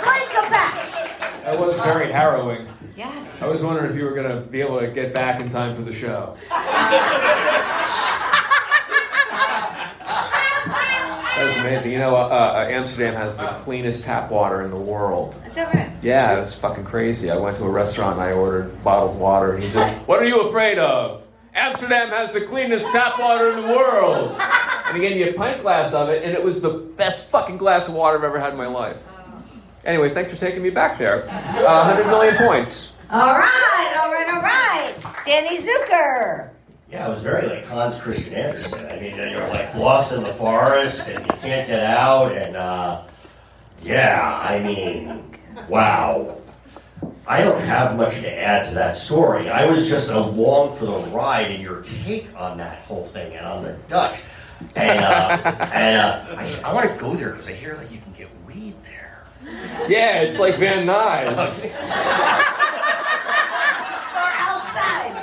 Like a batch. That was very harrowing. Yes. I was wondering if you were going to be able to get back in time for the show. That was amazing. You know, Amsterdam has the cleanest tap water in the world. Is that right? Yeah, it was fucking crazy. I went to a restaurant and I ordered bottled water, and he said, what are you afraid of? Amsterdam has the cleanest tap water in the world. And he gave me a pint glass of it, and it was the best fucking glass of water I've ever had in my life. Anyway, thanks for taking me back there. 100 million points. All right. Danny Zucker. Yeah, it was very like Hans Christian Andersen. I mean, you're like lost in the forest and you can't get out, and yeah, I mean, wow. I don't have much to add to that story. I was just along for the ride, and your take on that whole thing and on the Dutch. And I want to go there because I hear like you can get weed there. Yeah, it's like Van Nuys. Or outside.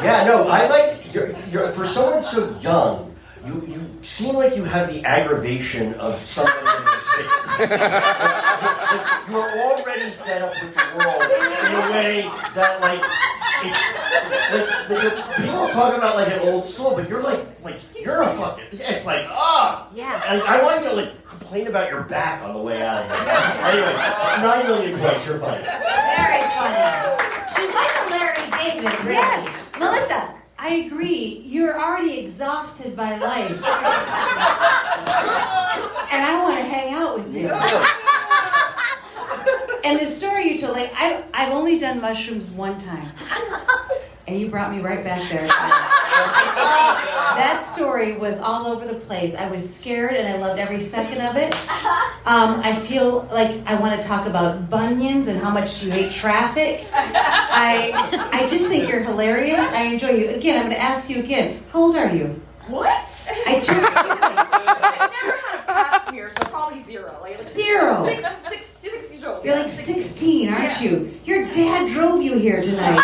Yeah, no, I like you're for someone so young. You seem like you have the aggravation of someone in their 60s. You're already fed up with the world in a way that, like, people talk about like an old soul, but you're like you're a fucking. It's like, yeah. I want you to like complain about your back on the way out of here. Anyway, 9 million points. You're funny. Very funny. She's like a Larry David, really. Yes. Melissa. I agree. You're already exhausted by life. And I want to hang out with you. And the story you told, like, I've only done mushrooms one time. And you brought me right back there. That story was all over the place. I was scared and I loved every second of it. I feel like I want to talk about bunions and how much you hate traffic. I just think you're hilarious. I enjoy you. Again, I'm going to ask you again. How old are you? What? I just... I've never had a pap smear, so probably 0. Like 0. 6 years old. You're like 16, aren't you? Your dad drove you here tonight.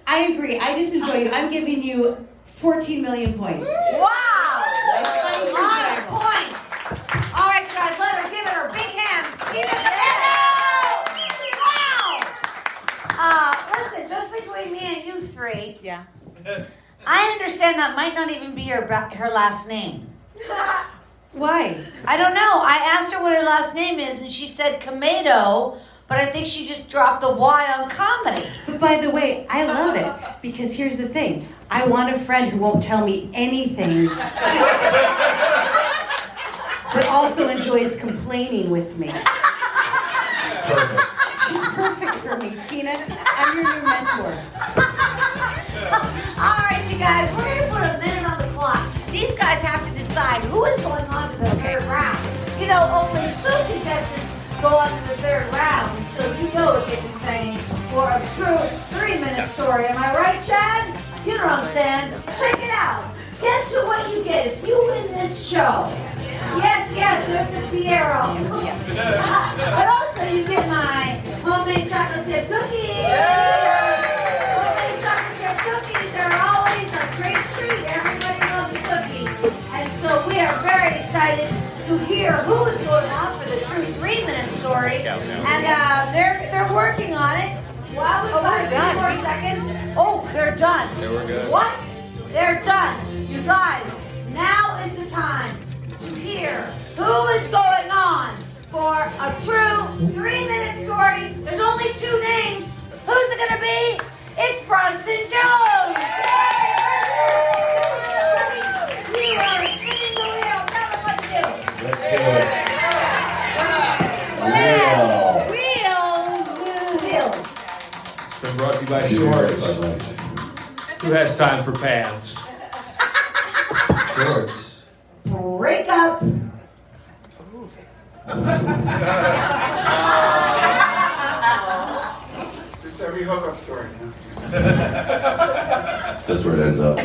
I agree. I just enjoy you. I'm giving you 14 million points. Wow! A lot of points. All right, guys, let her give it her big hand. Give it wow! Listen, just between me and you three. Yeah. I understand that might not even be her last name. Why? I don't know. I asked her what her last name is, and she said Comedo, but I think she just dropped the Y on comedy. But by the way, I love it because here's the thing. I want a friend who won't tell me anything, but also enjoys complaining with me. Perfect. She's perfect for me, Tina. I'm your new mentor. All right, you guys, we're going to put a minute on the clock. These guys have to decide who is going on to the third round. You know, only 2 contestants go on to the third round, so you know it gets exciting for a true 3-minute story. Am I right, Chad? You know what I'm saying? Check it out. Guess what you get if you win this show? Yes, there's the Fiero. But also you get my homemade chocolate chip cookies. Homemade chocolate chip cookies, they're always a great treat. Everybody loves a cookie. And so we are very excited to hear who is going on for the true 3-minute story. And they're working on it. Wow, we've got a few more seconds. Oh, they're done. They were good. What? They're done. You guys, now is the time to hear who is going on for a true 3-minute story. There's only 2 names. Who's it going to be? It's Bronson Jones. You are spinning the wheel. Tell them what to do. Let's do it. Wheels. Been brought to you by Shorts. Who has time for pants? Shorts. Break up. Just every hookup story. That's where it ends up.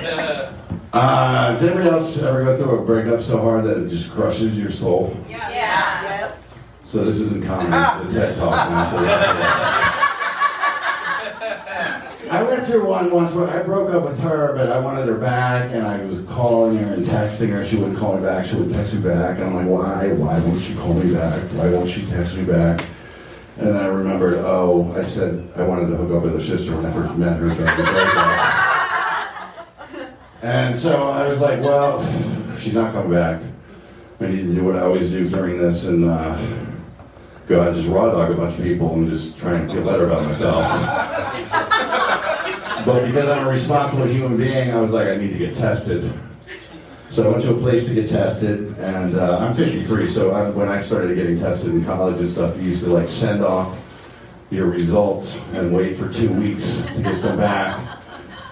Does anybody else ever go through a breakup so hard that it just crushes your soul? Yeah. Yes. So this isn't comedy, it's a TED Talk. I went through one once where I broke up with her, but I wanted her back, and I was calling her and texting her. She wouldn't call me back. She wouldn't text me back. And I'm like, why? Why won't she call me back? Why won't she text me back? And then I remembered, I said I wanted to hook up with her sister when I first met her. And so I was like, well, she's not coming back. I need to do what I always do during this and go out and just raw dog a bunch of people and just try and feel better about myself. But because I'm a responsible human being, I was like, I need to get tested. So I went to a place to get tested, and I'm 53, so when I started getting tested in college and stuff, you used to like send off your results and wait for 2 weeks to get them back,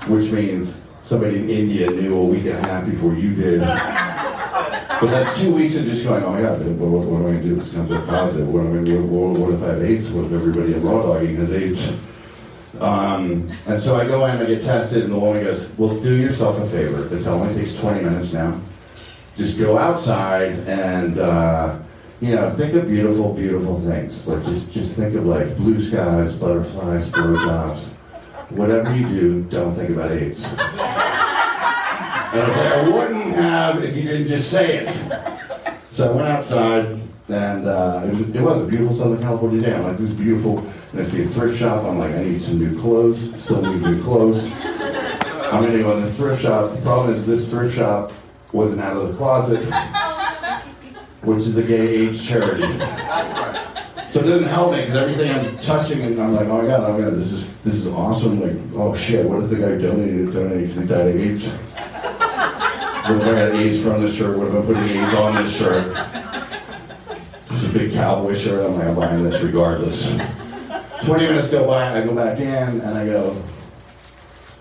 which means somebody in India knew a week and a half before you did. But that's 2 weeks of just going, oh my God, what am I going to do? This comes up positive. What if I have AIDS? What if everybody in raw dogging has AIDS? And so I go in, I get tested, and the woman goes, well, do yourself a favor. It only takes 20 minutes now. Just go outside and, think of beautiful, beautiful things. Like, just think of, like, blue skies, butterflies, blowjobs. Whatever you do, don't think about AIDS. And I wouldn't have if you didn't just say it. So I went outside, and it was a beautiful Southern California day. I'm like, this is beautiful. And I see a thrift shop. I'm like, I need some new clothes. Still need new clothes. I'm going to go in this thrift shop. The problem is this thrift shop wasn't out of the closet, which is a gay AIDS charity. That's right. So it doesn't help me because everything I'm touching, and I'm like, oh my god, this is awesome. Like, oh shit, what if the guy donated because he died of AIDS? What if I got AIDS from this shirt? What if I'm putting AIDS on this shirt? It's a big cowboy shirt. I'm like, I'm buying this regardless. 20 minutes go by, I go back in, and I go,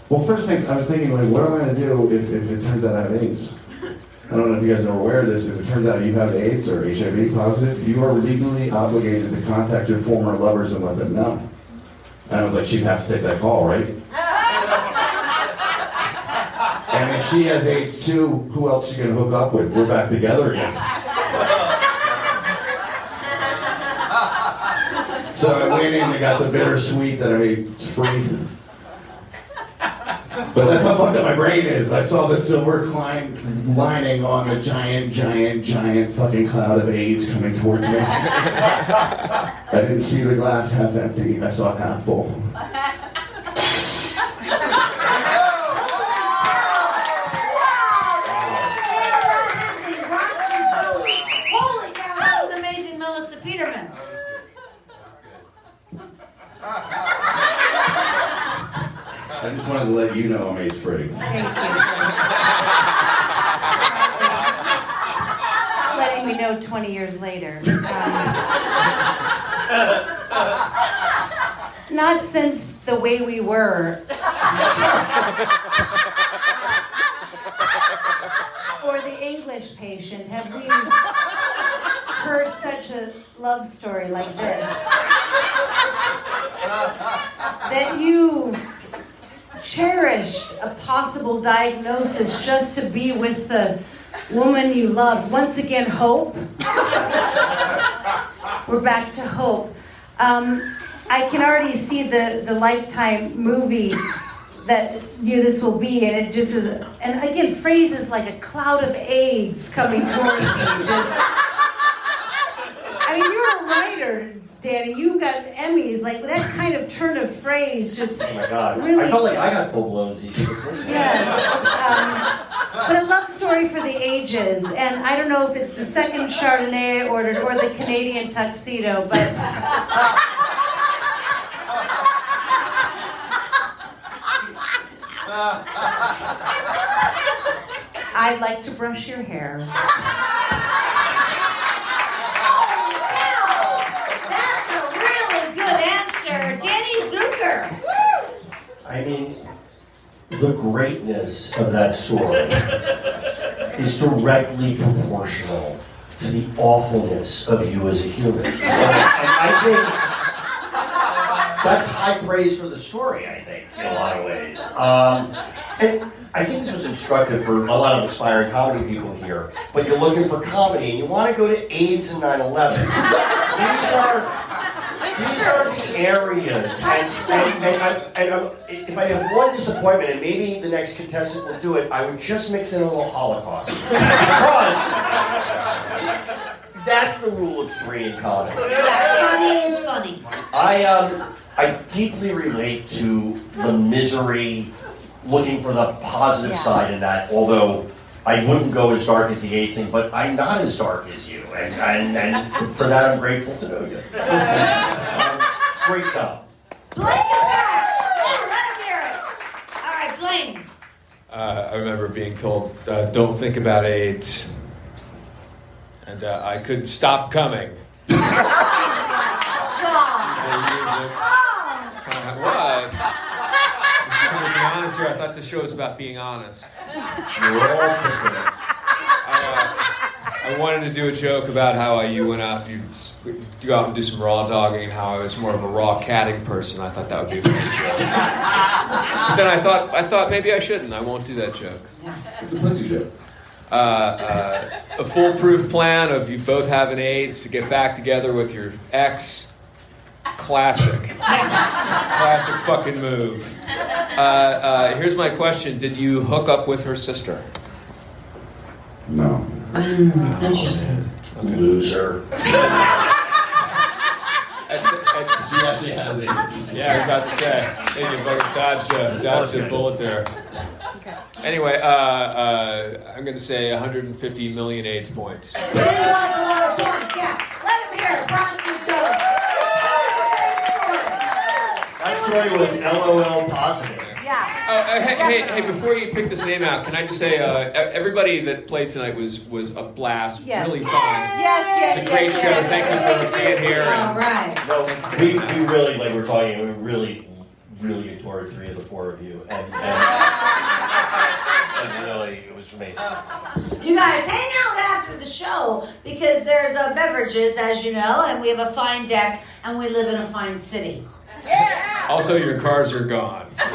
well, first thing, I was thinking, like, what am I going to do if it turns out I have AIDS? I don't know if you guys are aware of this. If it turns out you have AIDS or HIV positive, you are legally obligated to contact your former lovers and let them know. And I was like, she'd have to take that call, right? And if she has AIDS too, who else is she going to hook up with? We're back together again. So I went in and got the bittersweet that I made free. But that's how fucked up my brain is. I saw the silver lining on the giant fucking cloud of AIDS coming towards me. I didn't see the glass half empty. I saw it half full. Holy cow, that was amazing, Melissa Peterman. I just wanted to let you know I'm AIDS free. Thank you. Letting me know 20 years later. Not since the way we were. Or the English patient have we heard such a love story like this. That you cherished a possible diagnosis just to be with the woman you loved. Once again, hope. We're back to hope. I can already see the Lifetime movie that this will be, and it just is, and again, phrases like a cloud of AIDS coming towards me. You're a writer, Danny. You got Emmys, like that kind of turn of phrase. Just oh my God! Really, I felt like I got full-blown seizures. Yes, but a love story for the ages, and I don't know if it's the second Chardonnay I ordered or the Canadian tuxedo, but. I'd like to brush your hair. Danny Zucker. I mean, the greatness of that story is directly proportional to the awfulness of you as a human. And I think that's high praise for the story, I think, in a lot of ways. And I think this was instructive for a lot of aspiring comedy people here, but you're looking for comedy and you want to go to AIDS and 9/11. These are the areas, and if I have one disappointment, and maybe the next contestant will do it, I would just mix in a little Holocaust. Because that's the rule of three in comedy. Yeah, funny is funny. I deeply relate to the misery, looking for the positive side in that, although I wouldn't go as dark as the AIDS thing, but I'm not as dark as you, and for that I'm grateful to know you. Great job. Blaine is back! Let him hear it. All right, Blaine. I remember being told, don't think about AIDS. And I couldn't stop coming. What? To be honest here, I thought the show was about being honest. You're all thinking it. I wanted to do a joke about how you went out, you go out and do some raw dogging, and how I was more of a raw catting person. I thought that would be a funny joke. But then I thought maybe I shouldn't. I won't do that joke. It's a pussy joke. A foolproof plan of you both having AIDS to get back together with your ex. Classic fucking move. Here's my question: did you hook up with her sister? No. Interesting. Loser. She actually has AIDS. Yeah, I was about to say. Hey, you fucking dodged a bullet there. Anyway, I'm going to say 150 million AIDS points. Seems like a lot of points, yeah. Let him hear it. Prostitute joke. That story was LOL positive. Yeah. Oh, hey! Before you pick this name out, can I just say everybody that played tonight was a blast, Yes. really fun. Yes. It's a great show. Thank you for being here. All right. No, we really, like we're talking, we really adored 3 of the 4 of you, and really, it was amazing. You guys hang out after the show because there's beverages, as you know, and we have a fine deck, and we live in a fine city. Also, your cars are gone. All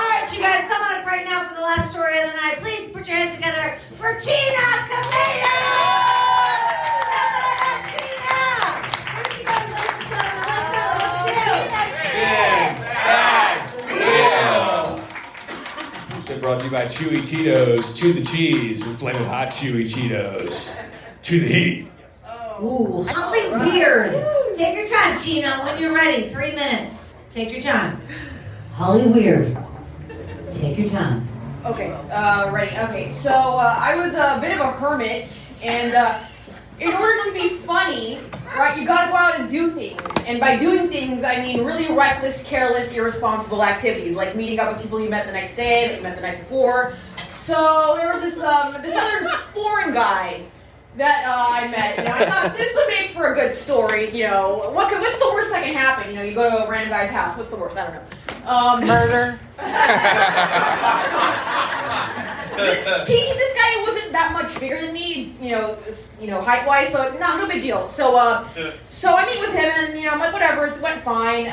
right, you guys, come on up right now for the last story of the night. Please put your hands together for Tina Camino! Been brought to you by Chewy Cheetos. Chew the cheese and flame with hot Chewy Cheetos. Chew the heat. Ooh, Holly Weird. Take your time, Tina, when you're ready. 3 minutes. Take your time. Holly Weird. Take your time. Okay, ready. Okay, so I was a bit of a hermit, and in order to be funny, right, you gotta go out and do things. And by doing things, I mean really reckless, careless, irresponsible activities, like meeting up with people you met the next day, that you met the night before. So there was this other foreign guy that I met. You know, I thought this would make for a good story. You know, what's the worst that can happen? You know, you go to a random guy's house. What's the worst? I don't know. Murder. This guy wasn't that much bigger than me, you know, height-wise, so no big deal. So I meet with him, and I'm like, whatever, it went fine.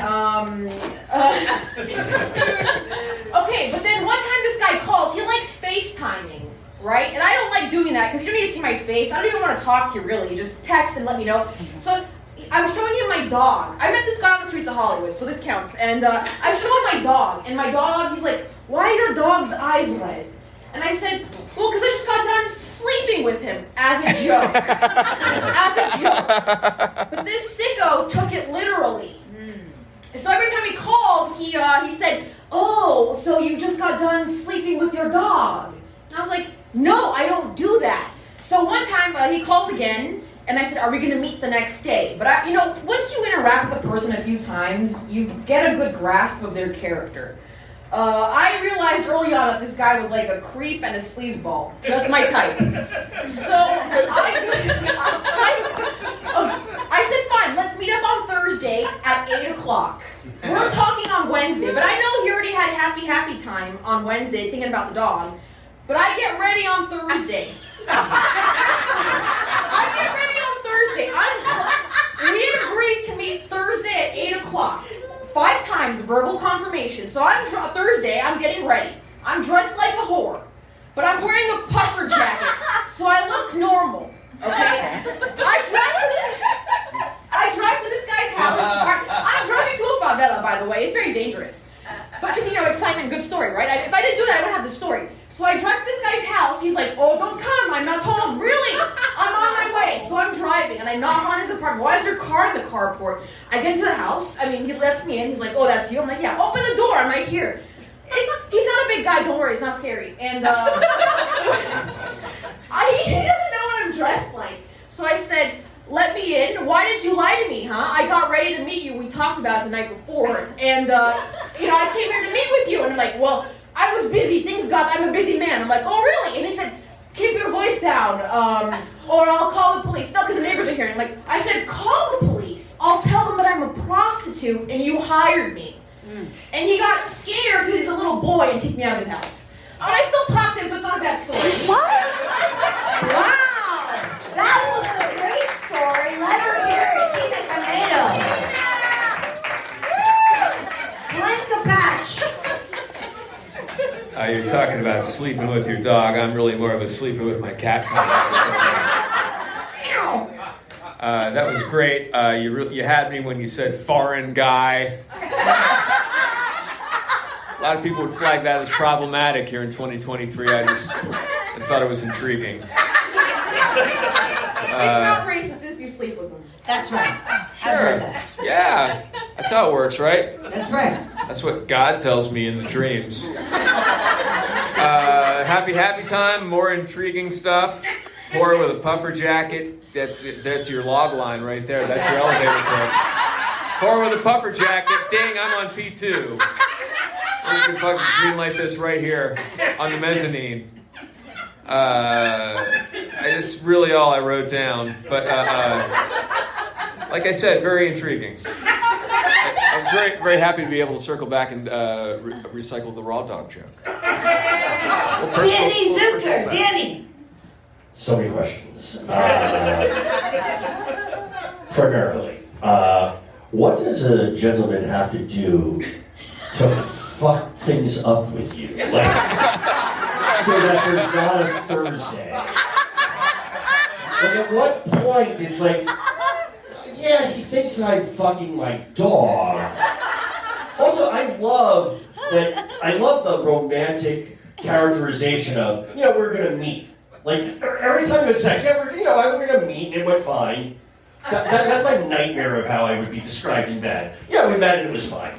Okay, but then one time this guy calls. He likes FaceTiming, right? And I don't like doing that because you don't need to see my face. I don't even want to talk to you really. You just text and let me know. So I'm showing him my dog. I met this guy on the streets of Hollywood, so this counts. And I'm showing my dog, and my dog, he's like, "Why are your dog's eyes red?" And I said, "Well, because I just got done sleeping with him," as a joke. As a joke. But this sicko took it literally. So every time he called, he said, "Oh, so you just got done sleeping with your dog?" And I was like, "No, I don't do that." So one time he calls again, and I said, "Are we going to meet the next day?" But once you interact with a person a few times, you get a good grasp of their character. I realized early on that this guy was like a creep and a sleazeball, just my type. So I said, "Fine, let's meet up on Thursday at 8 o'clock. We're talking on Wednesday," but I know he already had happy time on Wednesday thinking about the dog. But I get ready on Thursday. We agreed to meet Thursday at 8 o'clock. 5 times verbal confirmation. So Thursday, I'm getting ready. I'm dressed like a whore. But I'm wearing a puffer jacket, so I look normal. Okay? I drive to this guy's house. I'm driving to a favela, by the way. It's very dangerous. Because, excitement, good story, right? If I didn't do that, I wouldn't have the story. So I drive to this guy's house. He's like, "Oh, don't come. I'm not home." "Really? I'm on my way." So I'm driving, and I knock on his apartment. "Why is your car in the carport?" I get into the house. He lets me in. He's like, "Oh, that's you?" I'm like, "Yeah, open the door. I'm right here." He's not a big guy. Don't worry. It's not scary. And he doesn't know what I'm dressed like. So I said, "Let me in. Why did you lie to me, huh? I got ready to meet you. We talked about it the night before. And, I came here to meet with you." And I'm like, "Well, I was busy. I'm a busy man." I'm like, "Oh, really?" And he said, "Keep your voice down, or I'll call the police." No, because the neighbors are hearing. I said, "Call the police. I'll tell them that I'm a prostitute and you hired me." And he got scared because he's a little boy and kicked me out of his house. But I still talk to him, so it's not a bad story. What? Wow! That was a great story. Let her hear it. Tina Tomato. Blink a patch. You're talking about sleeping with your dog. I'm really more of a sleeping with my cat. That was great. You had me when you said foreign guy. A lot of people would flag that as problematic here in 2023. I just thought it was intriguing. It's not racist if you sleep with them. That's right. Sure. Yeah. That's how it works, right? That's right. That's what God tells me in the dreams. Happy time. More intriguing stuff. Horror with a puffer jacket. That's your log line right there. That's your elevator pitch. Horror with a puffer jacket. Ding, I'm on P2. We can fucking greenlight this right here on the mezzanine. It's really all I wrote down. But like I said, very intriguing. I was very, very happy to be able to circle back and recycle the raw dog joke. Danny Zucker. Danny. So many questions. Primarily, what does a gentleman have to do to fuck things up with you? Like, so that there's not a Thursday. Like, at what point it's like, yeah, he thinks I'm fucking my dog. Also, I love the romantic characterization of, we're gonna meet. Like, every time it's sex, we're gonna meet and it went fine. That's my nightmare of how I would be described in bed. Yeah, we met and it was fine.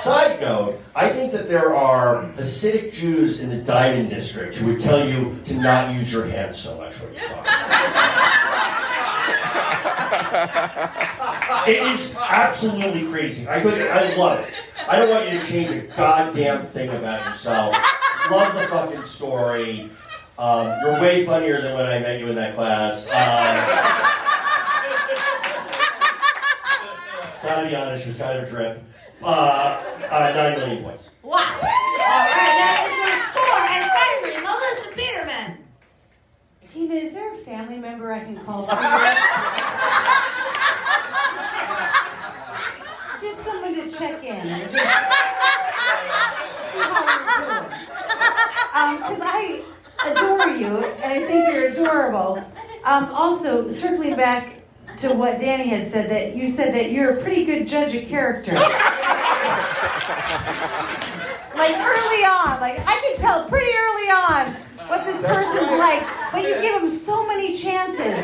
Side note, I think that there are Hasidic Jews in the Diamond District who would tell you to not use your hands so much when you talk. It is absolutely crazy. I love it. I don't want you to change a goddamn thing about yourself. Love the fucking story. You're way funnier than when I met you in that class. Gotta be honest, she was kind of a drip. 9 million points. Wow. All right, that's a good score. And finally, Melissa Peterman. Tina, is there a family member I can call? Just someone to check in. See how you're doing. Because I adore you, and I think you're adorable. Also, circling back to what Danny had said, that you said that you're a pretty good judge of character. Like early on, like I can tell pretty early on what this person's like, but you give them so many chances.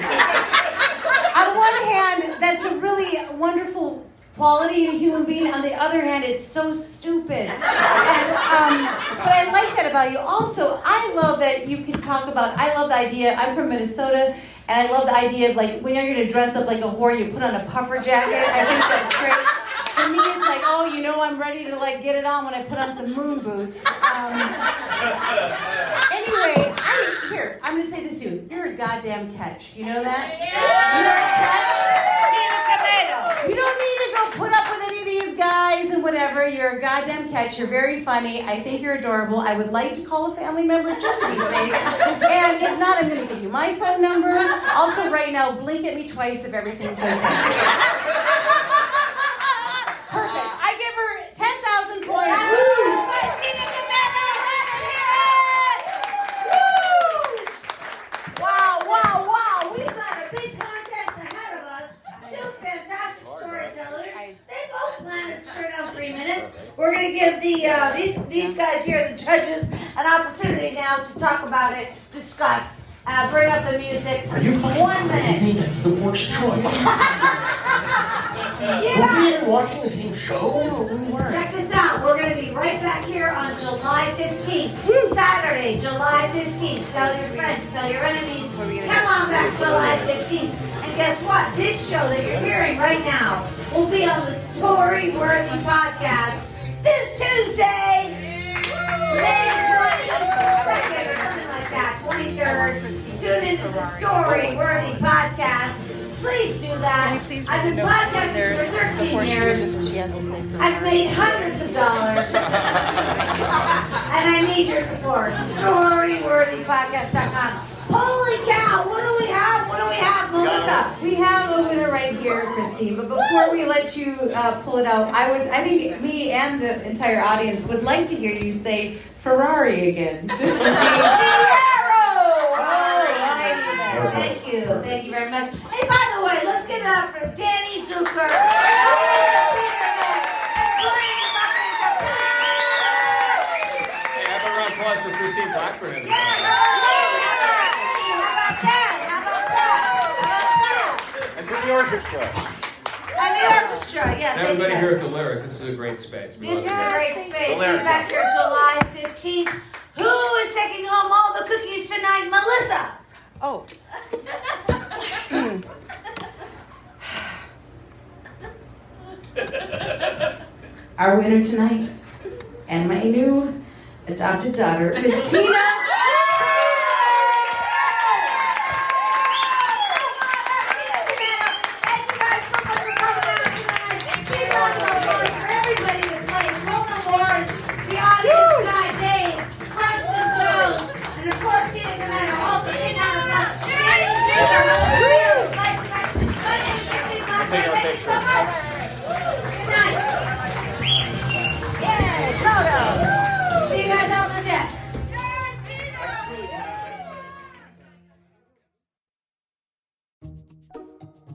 On one hand, that's a really wonderful quality in a human being. On the other hand, it's so stupid. And, but I like that about you. Also, I love that you can talk about, I love the idea, I'm from Minnesota, and I love the idea of like, when you're going to dress up like a whore, you put on a puffer jacket. I think that's great. For me, it's like, I'm ready to like get it on when I put on some moon boots. Anyway, I'm going to say this to you. You're a goddamn catch. You know that? You're a catch. You don't need to go put up with any of these guys and whatever. You're a goddamn catch. You're very funny. I think you're adorable. I would like to call a family member just to be safe. And if not, I'm going to give you my phone number. Also, right now, blink at me twice if everything's okay. Perfect. I give her 10,000 points. Wow. We've got a big contest ahead of us. Two fantastic storytellers. They both landed straight on 3 minutes. We're going to give these guys here, the judges, an opportunity now to talk about it, discuss, bring up the music. Are you fucking 1 crazy? minute. That's the worst choice. Yeah. Were we even watching the same show? No, we weren't. Check this out. We're going to be right back here on July 15th. Saturday, July 15th. Tell your friends, tell your enemies. Come on back July 15th. And guess what? This show that you're hearing right now will be on the Story Worthy podcast this Tuesday, May 22nd or something like that, 23rd. Tune into the Story Worthy podcast. Please do that. I've been podcasting for 13 14 years. I've made hundreds of dollars. And I need your support. StoryWorthyPodcast.com. Holy cow, what do we have? What do we have, Melissa? We have a winner right here, Christine. But before we let you pull it out, I think me and the entire audience would like to hear you say Ferrari again, just to see. Thank you very much. Hey, by the way, let's get it up for Danny Zucker. Hey, have a round of applause for Christine Blackburn. And for the orchestra. And the orchestra, yeah. And everybody here at the Lyric, this is a great space. This is a great space. See you back here July 15th. Who is taking home all the cookies tonight? Melissa. Oh. Our winner tonight, and my new adopted daughter, Christina.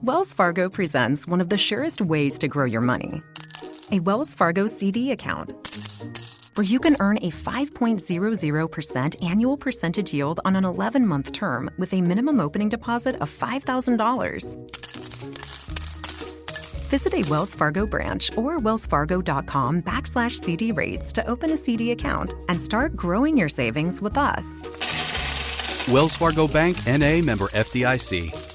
Wells Fargo presents one of the surest ways to grow your money. A Wells Fargo CD account, where you can earn a 5.00% annual percentage yield on an 11-month term with a minimum opening deposit of $5,000. Visit a Wells Fargo branch or wellsfargo.com/CD rates to open a CD account and start growing your savings with us. Wells Fargo Bank, N.A., member FDIC.